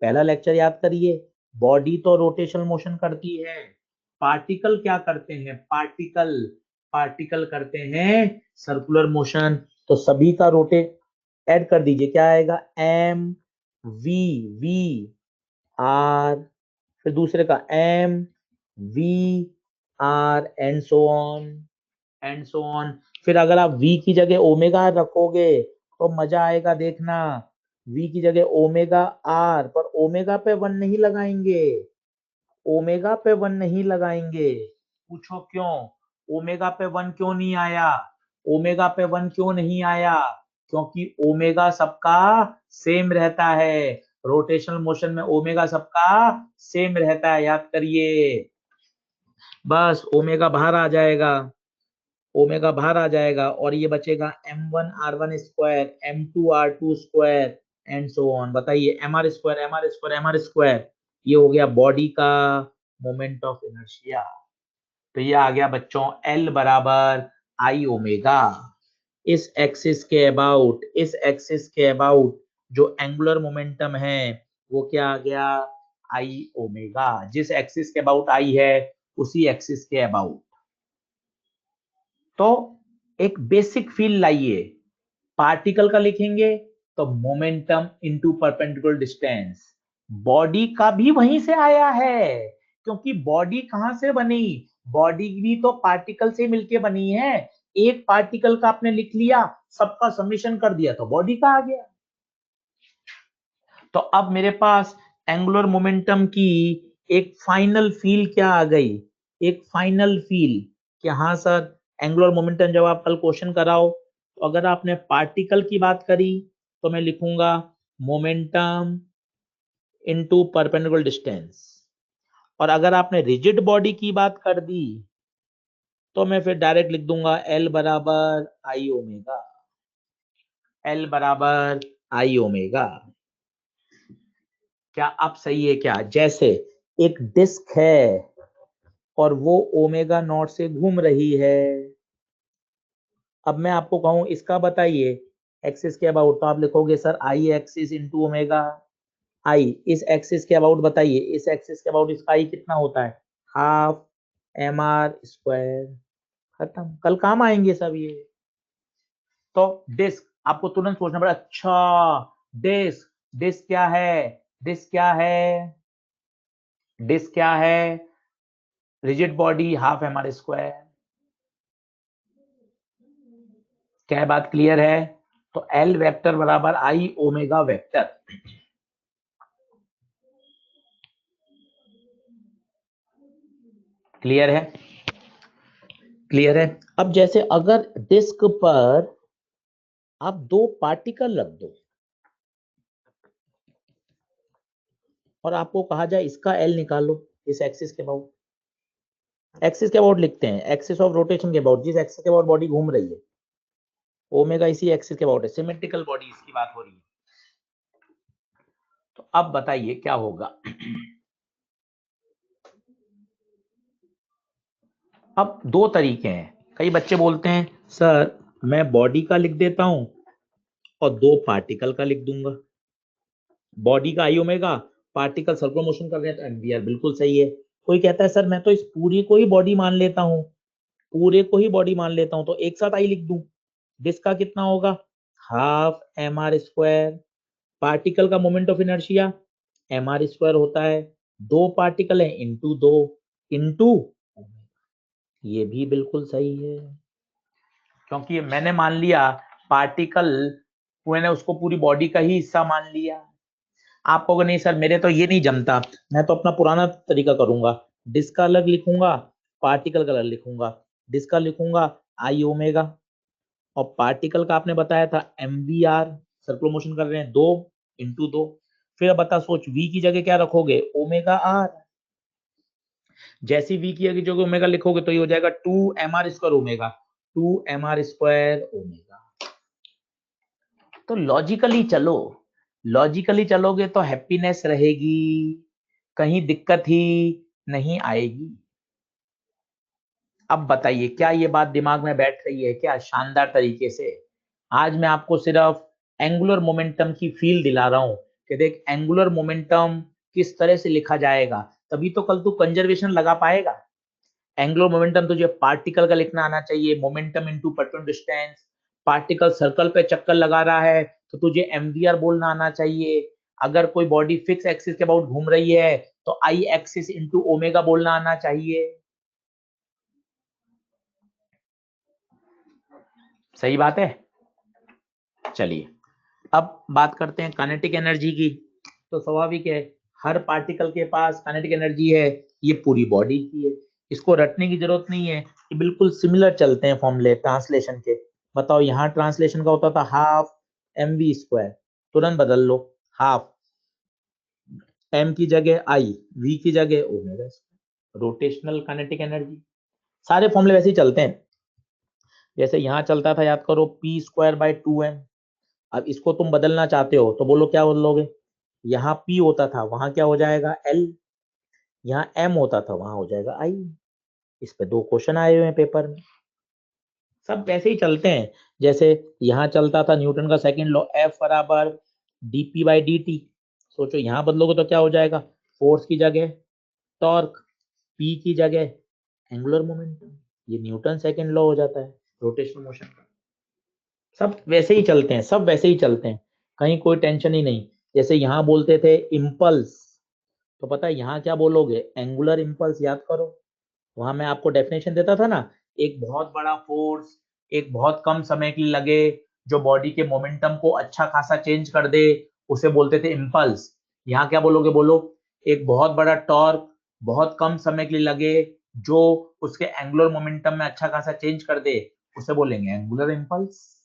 पहला लेक्चर याद करिए, बॉडी तो रोटेशनल मोशन करती है, पार्टिकल क्या करते हैं, पार्टिकल पार्टिकल करते हैं सर्कुलर मोशन। तो सभी का रोटेट ऐड कर दीजिए, क्या आएगा, एम वी वी आर, फिर दूसरे का M V R and so on and so on. फिर अगर आप v की जगह ओमेगा रखोगे तो मजा आएगा, देखना v की जगह ओमेगा आर, पर ओमेगा पे 1 नहीं लगाएंगे, ओमेगा पे 1 नहीं लगाएंगे। पूछो क्यों, ओमेगा पे 1 क्यों नहीं आया, ओमेगा पे 1 क्यों नहीं आया, क्योंकि ओमेगा सबका सेम रहता है, रोटेशनल मोशन में ओमेगा सबका सेम रहता है, याद करिए। बस ओमेगा बाहर आ जाएगा, ओमेगा बाहर आ जाएगा और ये बचेगा m1r1 square, m2r2 square and so on. बताइए mr square mr square mr square, ये हो गया बॉडी का मोमेंट ऑफ इनर्शिया। तो ये आ गया बच्चों L बराबर आई ओमेगा, इस एक्सिस के अबाउट, इस एक्सिस के अबाउट जो एंगुलर मोमेंटम है वो क्या आ गया, आई ओमेगा। जिस एक्सिस के अबाउट आई है उसी एक्सिस के अबाउट। तो एक बेसिक फील लाइए, पार्टिकल का लिखेंगे तो momentum into perpendicular distance, body का भी वहीं से आया है, क्योंकि बॉडी कहां से बनी, बॉडी भी तो पार्टिकल से मिलके बनी है। एक पार्टिकल का आपने लिख लिया, सबका समेशन कर दिया तो बॉडी का आ गया। तो अब मेरे पास एंगुलर मोमेंटम की एक फाइनल फील क्या आ गई, एक फाइनल फील कि हाँ सर एंगुलर मोमेंटम जब आप कल क्वेश्चन कराओ तो अगर आपने पार्टिकल की बात करी तो मैं लिखूंगा मोमेंटम इनटू परपेंडिकुलर डिस्टेंस, और अगर आपने रिजिड बॉडी की बात कर दी तो मैं फिर डायरेक्ट लिख दूंगा एल बराबर आई ओमेगा, एल बराबर आई ओमेगा। क्या आप सही है क्या, जैसे एक डिस्क है और वो ओमेगा नॉट से घूम रही है, अब मैं आपको कहूं इसका बताइए एक्सिस के अबाउट, तो आप लिखोगे sir I axis into omega, I इस एक्सिस के अबाउट बताइए, इस एक्सिस के अबाउट इसका आई कितना होता है, हाफ एम आर स्क्वायर, खत्म, कल काम आएंगे सब ये। तो डिस्क आपको तुरंत सोचना पड़ा, अच्छा डिस्क, डिस्क क्या है, डिस्क क्या है, डिस्क क्या है, rigid body half M R square. क्या बात क्लियर है, तो एल वेक्टर बराबर आई ओमेगा वेक्टर। क्लियर है, क्लियर है। अब जैसे अगर डिस्क पर आप दो पार्टिकल रख दो और आपको कहा जाए इसका एल निकालो, इस एक्सिस के अबाउट, एक्सिस के अबाउट लिखते हैं, एक्सिस ऑफ रोटेशन के अबाउट, जिस एक्सिस के अबाउट बॉडी घूम रही है, ओमेगा इसी एक्सिस के अबाउट है, सिमेट्रिकल बॉडी इसकी बात हो रही है। तो अब बताइए क्या होगा, अब दो तरीके हैं, कई बच्चे बोलते हैं सर मैं बॉडी का लिख देता हूं और दो पार्टिकल का लिख दूंगा, बॉडी का आई ओमेगा, पार्टिकल सर्कुलर मोशन कर रहे हैं तो एमवीआर, बिल्कुल सही है। कोई कहता है सर मैं तो इस पूरी को ही बॉडी मान लेता हूं, पूरे को ही बॉडी मान लेता हूं, तो एक साथ आई लिख दूं। डिस्क का कितना होगा, हाफ mr²। पार्टिकल का मोमेंट ऑफ इनर्शिया mr² होता है, दो पार्टिकल है इंटू दो इंटू, ये भी बिल्कुल सही है, क्योंकि मैंने मान लिया पार्टिकल, मैंने उसको पूरी बॉडी का ही हिस्सा मान लिया। आप कहोगे नहीं सर मेरे तो ये नहीं जमता, मैं तो अपना पुराना तरीका करूंगा, डिस्क का अलग लिखूंगा, पार्टिकल का अलग लिखूंगा। डिस्क का लिखूंगा आई ओमेगा, और पार्टिकल का आपने बताया था mvr, सर्कुलर मोशन कर रहे हैं, 2 इंटू 2। फिर अब बता सोच, v की जगह क्या रखोगे, ओमेगा r। जैसी v की जगह ओमेगा लिखोगे तो ये हो जाएगा 2mr² ओमेगा, 2mr² ओमेगा। तो लॉजिकली चलो, लॉजिकली चलोगे तो हैप्पीनेस रहेगी, कहीं दिक्कत ही नहीं आएगी। अब बताइए क्या ये बात दिमाग में बैठ रही है क्या शानदार तरीके से। आज मैं आपको सिर्फ एंगुलर मोमेंटम की फील दिला रहा हूं कि देख एंगुलर मोमेंटम किस तरह से लिखा जाएगा, तभी तो कल तू कंजर्वेशन लगा पाएगा। एंगुलर मोमेंटम तुझे पार्टिकल का लिखना आना चाहिए, momentum into perpendicular distance. Particle circle पे चक्कर लगा रहा है तो तुझे mvr बोलना आना चाहिए। अगर कोई बॉडी फिक्स एक्सिस के अबाउट घूम रही है तो आई एक्सिस इंटू ओमेगा बोलना आना चाहिए। सही बात है। चलिए अब बात करते हैं काइनेटिक एनर्जी की। तो स्वाभाविक है हर पार्टिकल के पास काइनेटिक एनर्जी है, ये पूरी बॉडी की है, इसको रटने की जरूरत नहीं है, ये बिल्कुल सिमिलर चलते हैं फॉर्मूले ट्रांसलेशन के। बताओ यहाँ ट्रांसलेशन का होता था हाफ mv², तुरंत बदल लो, हाफ m की जगह i, v की जगह ओमेगा। रोटेशनल काइनेटिक एनर्जी, सारे फॉर्मूले वैसे ही चलते हैं। जैसे यहाँ चलता था याद करो p²/2m। अब इसको तुम बदलना चाहते हो तो बोलो क्या बदलोगे, यहाँ p होता था वहां क्या हो जाएगा l, यहाँ m होता था वहां हो जाएगा i। इस पे 2 क्वेश्चन आए हुए हैं पेपर में, सब वैसे ही चलते हैं। जैसे यहाँ चलता था न्यूटन का सेकंड लॉ F बराबर dp/dt, सोचो यहाँ बदलोगे तो क्या हो जाएगा, फोर्स की जगह टॉर्क, p की जगह एंगुलर मोमेंटम, ये न्यूटन सेकंड लॉ हो जाता है रोटेशनल मोशन का। सब वैसे ही चलते हैं, सब वैसे ही चलते हैं, कहीं कोई टेंशन ही नहीं। जैसे यहाँ बोलते थे इम्पल्स, तो पता है यहाँ क्या बोलोगे, एंगुलर इम्पल्स। याद करो वहां मैं आपको डेफिनेशन देता था ना, एक बहुत बड़ा फोर्स एक बहुत कम समय के लिए लगे, जो बॉडी के मोमेंटम को अच्छा खासा चेंज कर दे, उसे बोलते थे इम्पल्स। यहाँ क्या बोलोगे, बोलो एक बहुत बड़ा टॉर्क बहुत कम समय के लिए लगे, जो उसके एंगुलर मोमेंटम में अच्छा खासा चेंज कर दे, उसे बोलेंगे एंगुलर इम्पल्स।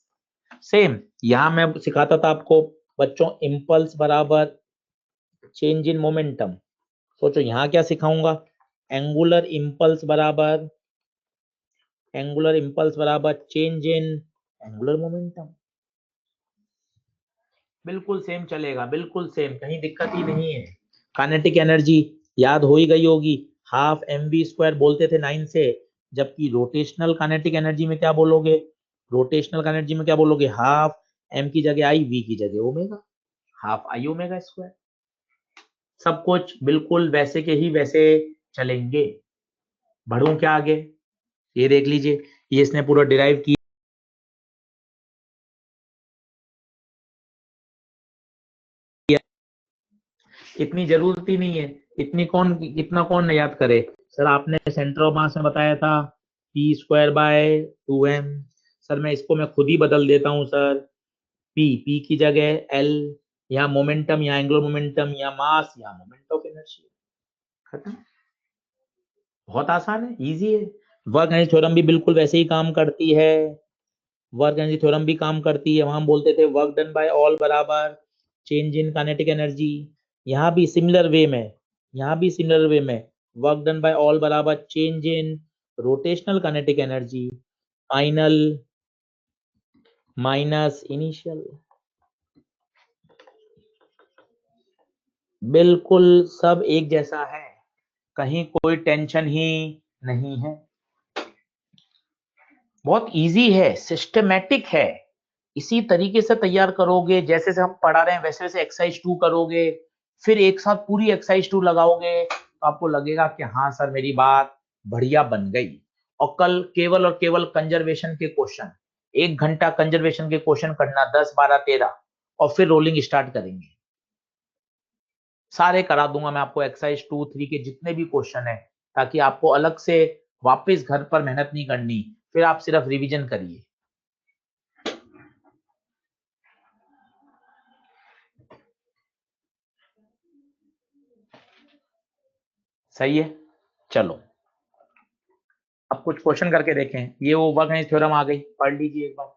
सेम यहाँ मैं सिखाता था आपको बच्चों, इम्पल्स बराबर चेंज इन मोमेंटम। सोचो यहाँ क्या सिखाऊंगा, एंगुलर इम्पल्स बराबर चेंज इन एंगुलर मोमेंटम। बिल्कुल सेम चलेगा, बिल्कुल सेम, कहीं दिक्कत ही नहीं है। काइनेटिक एनर्जी याद हो ही गई होगी, हाफ mv² बोलते थे 9 से, जबकि रोटेशनल काइनेटिक एनर्जी में क्या बोलोगे, हाफ m की जगह i, v की जगह omega, half i omega square. सब कुछ बिल्कुल वैसे के ही वैसे चलेंगे। बढ़ूं क्या आगे, ये देख लीजिए, ये इसने पूरा डिराइव किया, इतनी जरूरत ही नहीं है, इतना कौन याद करे। सर आपने सेंटर ऑफ मास में बताया था p²/2m, सर मैं खुद ही बदल देता हूं सर, p की जगह l, यहाँ मोमेंटम, यहाँ एंगुलर मोमेंटम, यहाँ मास, यहाँ मोमेंट ऑफ इनर्शिया, खत्म। बहुत आसान है, इजी है। वर्क एनर्जी थ्योरम भी बिल्कुल वैसे ही काम करती है, वहां हम बोलते थे वर्क डन बाय ऑल बराबर चेंज इन काइनेटिक एनर्जी। यहाँ भी सिमिलर वे में, वर्क डन बाय ऑल बराबर change in rotational kinetic energy, final minus initial. बिल्कुल सब एक जैसा है, कहीं कोई टेंशन ही नहीं है, बहुत इजी है, सिस्टमेटिक है। इसी तरीके से तैयार करोगे, जैसे से हम पढ़ा रहे हैं वैसे वैसे एक्सरसाइज 2 करोगे, फिर एक साथ पूरी एक्सरसाइज 2 लगाओगे, तो तो आपको लगेगा कि हाँ सर मेरी बात बढ़िया बन गई। और कल केवल और केवल कंजर्वेशन के क्वेश्चन, 1 घंटा कंजर्वेशन के क्वेश्चन करना, 10 12 13, और फिर रोलिंग स्टार्ट करेंगे। सारे करा दूंगा मैं आपको, एक्सरसाइज 2 3 के जितने भी क्वेश्चन है, ताकि आपको अलग से वापस घर पर मेहनत नहीं करनी, फिर आप सिर्फ रिवीजन करिए। सही है, चलो अब कुछ क्वेश्चन करके देखें। ये वो वर्कनेस थ्योरम आ गई, पढ़ लीजिए एक बार।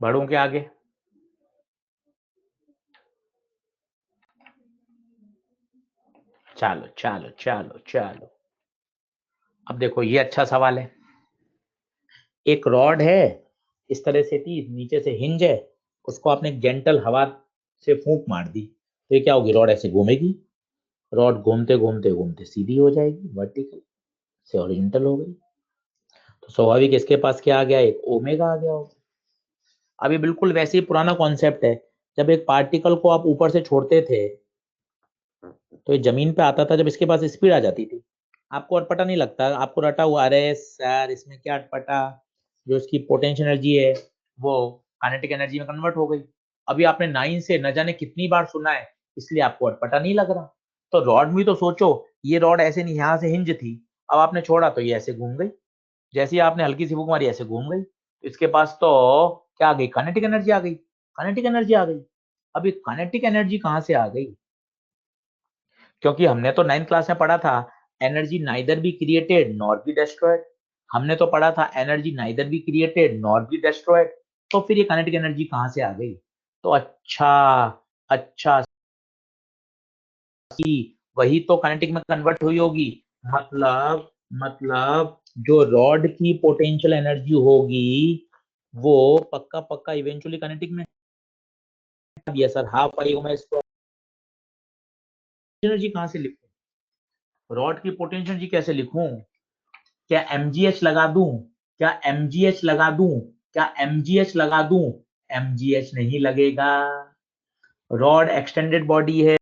बढ़ूं के आगे? चलो चलो चलो चलो, अब देखो ये अच्छा सवाल है। एक रॉड है, इस तरह से थी, नीचे से हिंज है, उसको आपने जेंटल हवा से फूंक मार दी, तो ये क्या होगी? रॉड ऐसे घूमेगी, रॉड घूमते घूमते घूमते सीधी हो जाएगी, वर्टिकल से हॉरिजॉन्टल हो गई। तो स्वाभाविक इसके पास क्या आ गया? एक ओमेगा आ गया होगा। अभी बिल्कुल वैसे ही पुराना कॉन्सेप्ट है, जब एक पार्टिकल को आप ऊपर से छोड़ते थे तो ये जमीन पे आता था, जब इसके पास स्पीड आ जाती थी, आपको अटपटा नहीं लगता? आपको रटा हुआ, अरे सर इसमें क्या अटपटा, जो इसकी पोटेंशियल एनर्जी है वो काइनेटिक एनर्जी में कन्वर्ट हो गई। अभी आपने 9 से न जाने कितनी बार सुना है, इसलिए आपको अटपटा नहीं लग रहा। तो रॉड में तो सोचो, ये रॉड ऐसे नहीं, यहाँ से हिंज थी, अब आपने छोड़ा तो ये ऐसे घूम गई, जैसे ही आपने हल्की सी फूंक मारी ऐसे घूम गई। इसके पास तो क्या आ गई? काइनेटिक एनर्जी आ गई, काइनेटिक एनर्जी आ गई। अभी काइनेटिक एनर्जी कहाँ से आ गई? क्योंकि हमने तो 9th क्लास में पढ़ा था, energy neither be created nor be destroyed. हमने तो पढ़ा था energy neither be created nor be destroyed. तो फिर ये काइनेटिक एनर्जी कहाँ से आ गई? तो अच्छा, अच्छा सी, वही तो काइनेटिक में कन्वर्ट हुई होगी। मतलब जो रॉड की पोटेंशियल एनर्जी होगी वो पक्का पक्का इवेंचुअली काइनेटिक में दिया सर, हाफ पाई ओमेगा स्क्वायर। एनर्जी कहाँ से लिखूं? रॉड की पोटेंशियल एनर्जी कैसे लिखूं? क्या mgh लगा दूं? क्या mgh लगा दूं? क्या mgh लगा दूं? mgh नहीं लगेगा। रॉड एक्सटेंडेड बॉडी है,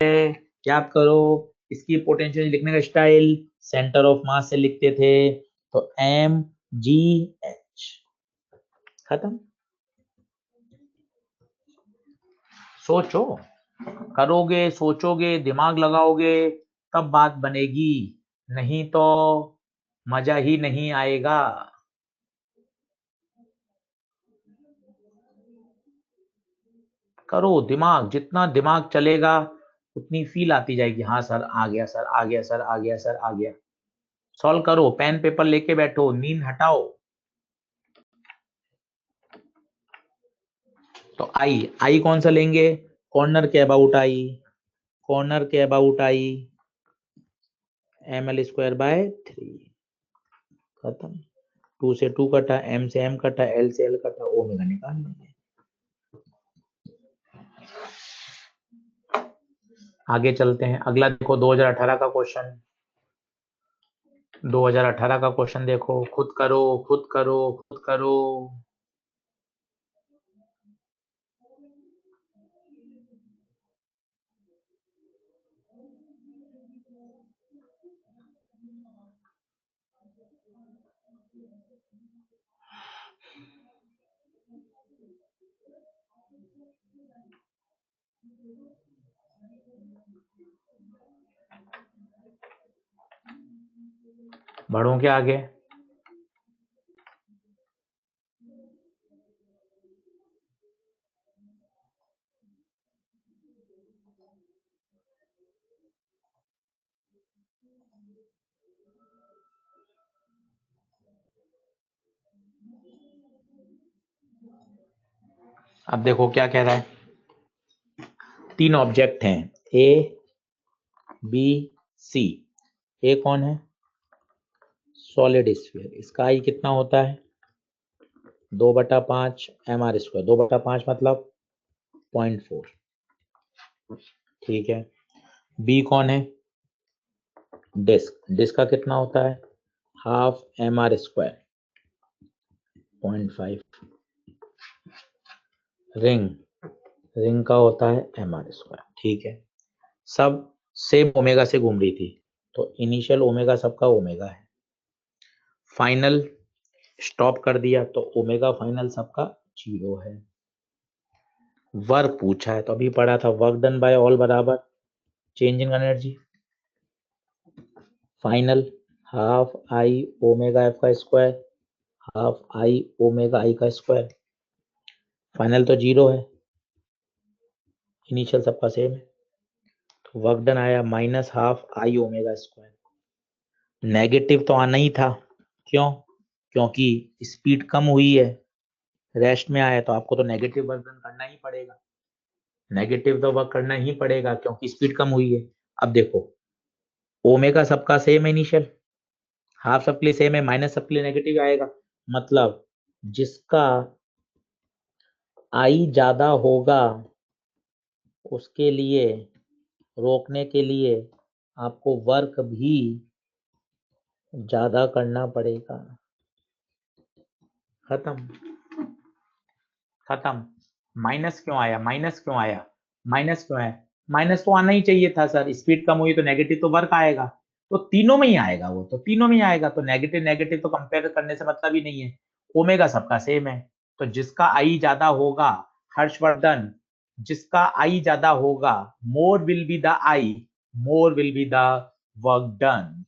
याद करो। इसकी पोटेंशियल लिखने का स्टाइल सेंटर ऑफ मास से लिखते थे, तो mgh, खत्म। सोचो, करोगे, सोचोगे, दिमाग लगाओगे, तब बात बनेगी, नहीं तो मजा ही नहीं आएगा। करो, दिमाग जितना दिमाग चलेगा उतनी फील आती जाएगी। हाँ सर आ गया, सर आ गया, सर आ गया, सर आ गया। सॉल्व करो, पेन पेपर लेके बैठो, नींद हटाओ। तो आई, आई कौन सा लेंगे? कॉर्नर के अबाउट आई, कॉर्नर के अबाउट आई ml²/3, खत्म। 2 से 2 कटा, m से m कटा, l से l कटा, ओमेगा निकाल लेंगे। आगे चलते हैं, अगला देखो 2018 का क्वेश्चन। 2018 का क्वेश्चन देखो, खुद करो, खुद करो, खुद करो। बढ़ूं क्या आगे? अब देखो क्या कह रहा है। 3 ऑब्जेक्ट हैं, ए बी सी। ए कौन है? Solid sphere. इसका आई कितना होता है? 2/5 mr²। 2/5 मतलब 0.4। ठीक है, बी कौन है? डिस्क। डिस्क का कितना होता है? Half mr², 0.5। रिंग, रिंग का होता है mr²। ठीक है, सब सेम ओमेगा से घूम रही थी, तो इनिशियल ओमेगा सबका ओमेगा है। फाइनल स्टॉप कर दिया तो ओमेगा फाइनल सबका 0 है। वर्क पूछा है तो अभी पढ़ा था, वर्क डन बाय ऑल बराबर change in energy. Final half I omega F का square, half I omega I का स्क्वायर। फाइनल तो 0 है, इनिशियल सबका सेम है, तो वर्क डन आया minus half I omega square. Negative तो आना ही था, क्यों? क्योंकि स्पीड कम हुई है, रेस्ट में आया, तो आपको तो नेगेटिव वर्क डन करना ही पड़ेगा। नेगेटिव तो वर्क करना ही पड़ेगा क्योंकि स्पीड कम हुई है। अब देखो, ओमेगा सबका सेम है, इनिशियल हाफ सबके लिए सेम है, माइनस सबके लिए नेगेटिव आएगा। मतलब जिसका आई ज्यादा होगा उसके लिए, रोकने के लिए आपको वर्क भी ज्यादा करना पड़ेगा। खत्म, खत्म। माइनस क्यों आया? माइनस क्यों आया? माइनस क्यों है? माइनस तो आना ही चाहिए था सर, स्पीड कम हुई तो नेगेटिव तो वर्क आएगा, तो तीनों में ही आएगा, वो तो तीनों में ही आएगा, तो नेगेटिव नेगेटिव तो कंपेयर करने से मतलब ही नहीं है। ओमेगा सबका सेम है, तो जिसका आई ज्यादा होगा, हर्षवर्धन, जिसका आई ज्यादा होगा, more will be the I, more will be the work done.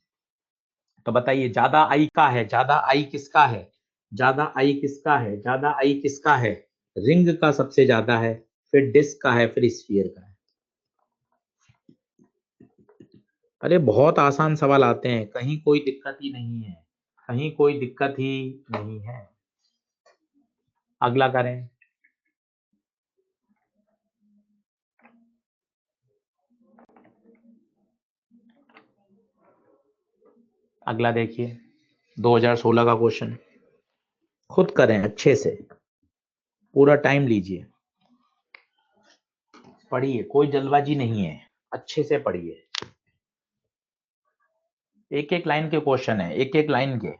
तो बताइए ज्यादा आई का है, ज्यादा आई किसका है? ज्यादा आई किसका है? ज्यादा आई किसका है? रिंग का सबसे ज्यादा है, फिर डिस्क का है, फिर स्फीयर का है। अरे बहुत आसान सवाल आते हैं, कहीं कोई दिक्कत ही नहीं है, कहीं कोई दिक्कत ही नहीं है। अगला करें। अगला देखिए, 2016 का क्वेश्चन, खुद करें अच्छे से, पूरा टाइम लीजिए, पढ़िए, कोई जल्दबाजी नहीं है, अच्छे से पढ़िए। एक एक लाइन के क्वेश्चन है, एक एक लाइन के।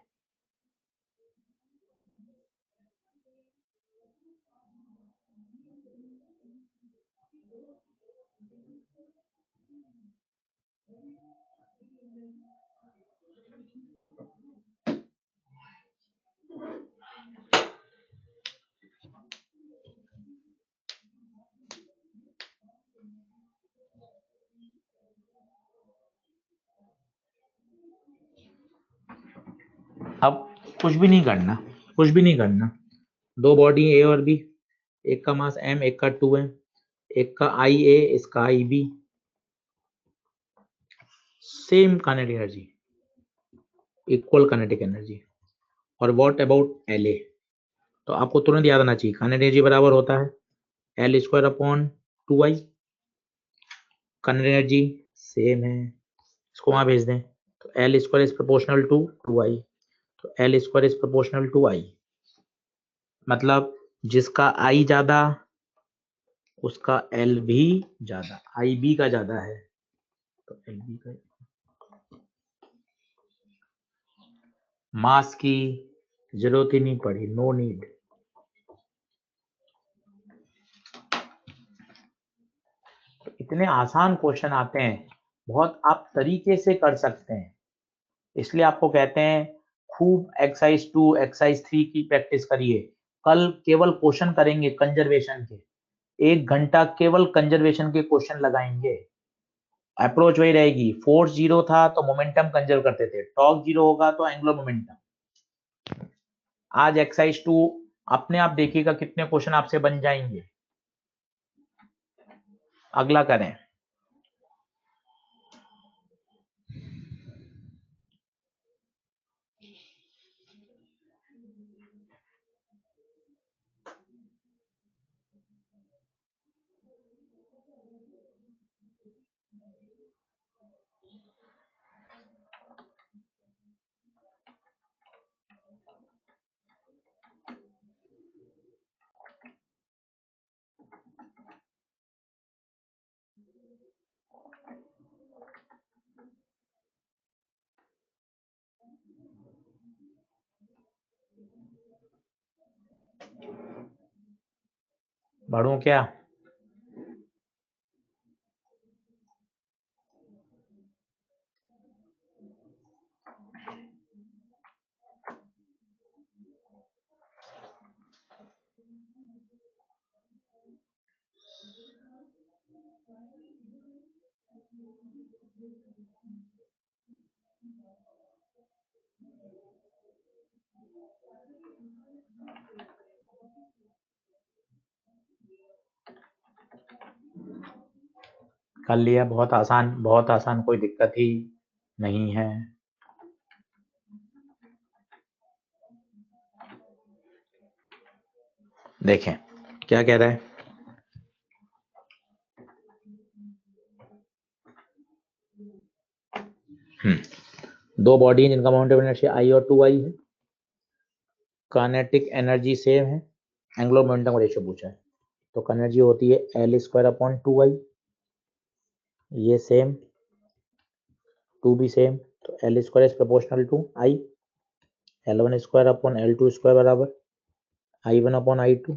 अब कुछ भी नहीं करना, कुछ भी नहीं करना। दो बॉडी ए और बी, एक का मास m, एक का 2 है, एक का आई ए, इसका I B, same kinetic energy, equal kinetic energy. और व्हाट अबाउट एल ए? तो आपको तुरंत याद आना चाहिए, काइनेटिक एनर्जी बराबर होता है L square upon 2 I. Kinetic energy same है, इसको वहां भेज दें, तो L square is proportional to 2 I, तो L square is proportional to I. मतलब जिसका आई ज्यादा उसका एल भी ज्यादा, आई बी का ज्यादा है, तो एल बी का। मास की जरूरत ही नहीं पड़ी, नो नीड। इतने आसान क्वेश्चन आते हैं, बहुत आप तरीके से कर सकते हैं, इसलिए आपको कहते हैं खूब एक्सरसाइज 2 एक्सरसाइज 3 की प्रैक्टिस करिए। कल केवल क्वेश्चन करेंगे कंजर्वेशन के, 1 घंटा केवल कंजर्वेशन के क्वेश्चन लगाएंगे। अप्रोच वही रहेगी, फोर्स 0 था तो मोमेंटम कंजर्व करते थे, टॉर्क 0 होगा तो एंगुलर मोमेंटम। आज एक्सरसाइज 2 अपने आप देखिएगा कितने क्वेश्चन आपसे बन जाएंगे। अगला करें। बढ़ूं क्या? कर लिया, बहुत आसान, बहुत आसान, कोई दिक्कत ही नहीं है। देखें क्या कह रहा है। दो बॉडी हैं जिनका मोमेंट ऑफ इनर्शिया आई और 2 आई है, काइनेटिक एनर्जी सेम है, एंगुलर मोमेंटम का रेशियो पूछा है, तो एनर्जी होती है L² अपॉन 2I, ये सेम, 2 भी सेम, तो L² is proportional to I, L1² upon L2² बराबर I1 अपॉन I2,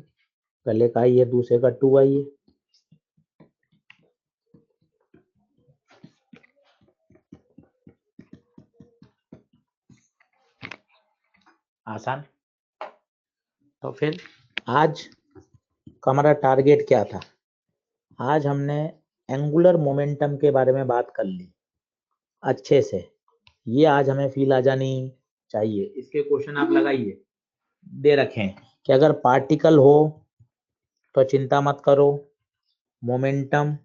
पहले का I है, दूसरे का 2I है। आसान। तो फिर आज का हमारा टारगेट क्या था? आज हमने एंगुलर मोमेंटम के बारे में बात कर ली अच्छे से, ये आज हमें फील आ जानी चाहिए। इसके क्वेश्चन आप लगाइए, दे रखें कि अगर पार्टिकल हो तो चिंता मत करो, मोमेंटम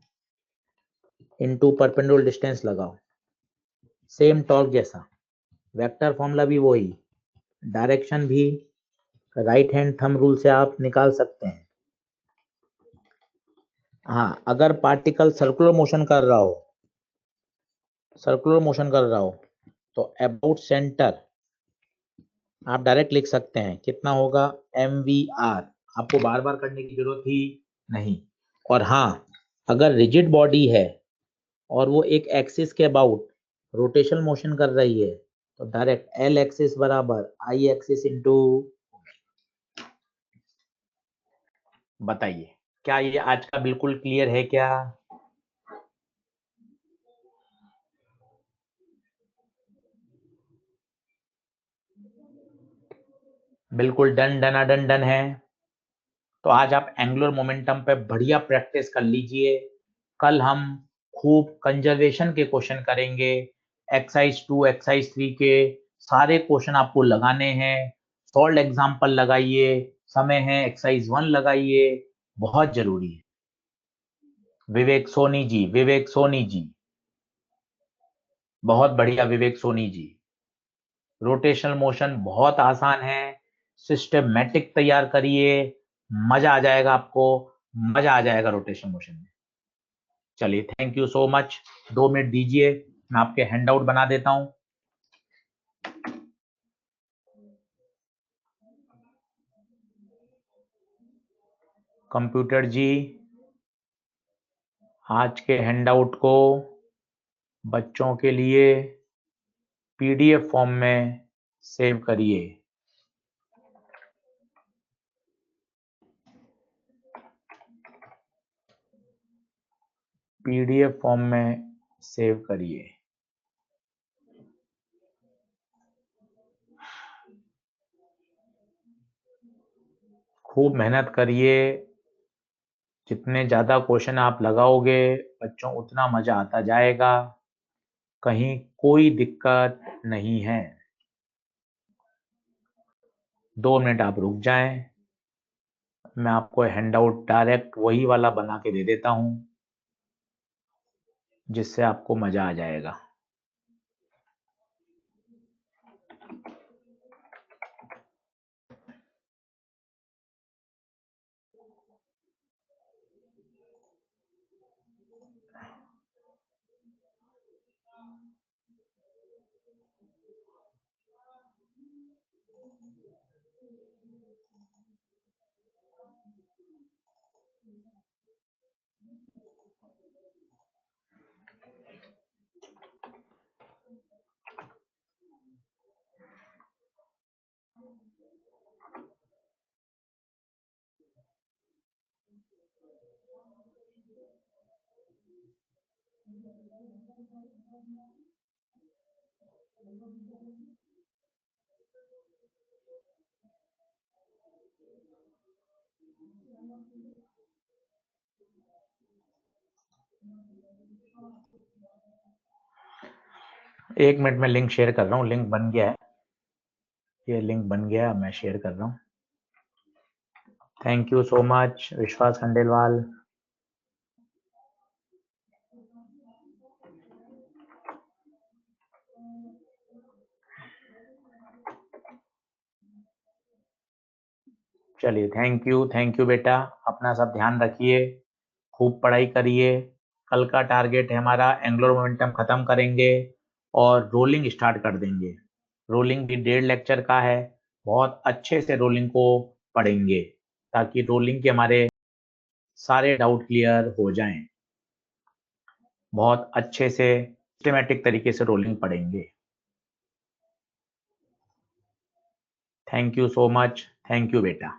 इनटू परपेंडिकुलर डिस्टेंस लगाओ, सेम टॉर्क जैसा, वेक्टर फॉर्मूला भी वही, डायरेक्शन भी राइट हैंड थंब रूल से आप निकाल सकते हैं। हाँ, अगर पार्टिकल सर्कुलर मोशन कर रहा हो, सर्कुलर मोशन कर रहा हो, तो अबाउट सेंटर आप डायरेक्ट लिख सकते हैं, कितना होगा mvr, आपको बार बार करने की जरूरत ही नहीं। और हाँ, अगर रिजिड बॉडी है और वो एक एक्सिस के अबाउट रोटेशनल मोशन कर रही है, तो डायरेक्ट एल एक्सिस बराबर आई एक्सिस इंटू, बताइए क्या ये आज का बिल्कुल क्लियर है क्या? बिल्कुल डन डना डन डन है। तो आज आप एंगुलर मोमेंटम पे बढ़िया प्रैक्टिस कर लीजिए। कल हम खूब कंजर्वेशन के क्वेश्चन करेंगे, एक्सरसाइज 2 एक्सरसाइज 3 के सारे क्वेश्चन आपको लगाने हैं। सॉल्व एग्जाम्पल लगाइए, समय है एक्सरसाइज 1 लगाइए, बहुत जरूरी है। विवेक सोनी जी, विवेक सोनी जी, बहुत बढ़िया विवेक सोनी जी। रोटेशनल मोशन बहुत आसान है, सिस्टमैटिक तैयार करिए, मजा आ जाएगा आपको, मजा आ जाएगा रोटेशनल मोशन में। चलिए, thank you so much. 2 minute दीजिए, मैं आपके हैंडआउट बना देता हूं। कंप्यूटर जी, आज के हैंडआउट को बच्चों के लिए पीडीएफ फॉर्म में सेव करिए। पीडीएफ फॉर्म में सेव करिए। खूब मेहनत करिए, जितने ज्यादा क्वेश्चन आप लगाओगे बच्चों, उतना मजा आता जाएगा, कहीं कोई दिक्कत नहीं है। 2 मिनट आप रुक जाएं, मैं आपको हैंडआउट डायरेक्ट वही वाला बना के दे देता हूं, जिससे आपको मजा आ जाएगा। एक मिनट में लिंक शेयर कर रहा हूँ। लिंक बन गया है, ये लिंक बन गया है, मैं शेयर कर रहा हूँ। थैंक यू सो मच विश्वास खंडेलवाल। चलिए थैंक यू बेटा, अपना सब ध्यान रखिए, खूब पढ़ाई करिए। कल का टारगेट है हमारा एंगुलर मोमेंटम खत्म करेंगे और रोलिंग स्टार्ट कर देंगे। रोलिंग भी 1.5 लेक्चर का है, बहुत अच्छे से रोलिंग को पढ़ेंगे ताकि रोलिंग के हमारे सारे डाउट क्लियर हो जाएं। बहुत अच्छे से सिस्टमैटिक तरीके से रोलिंग पढ़ेंगे। Thank you so much, thank you बेटा।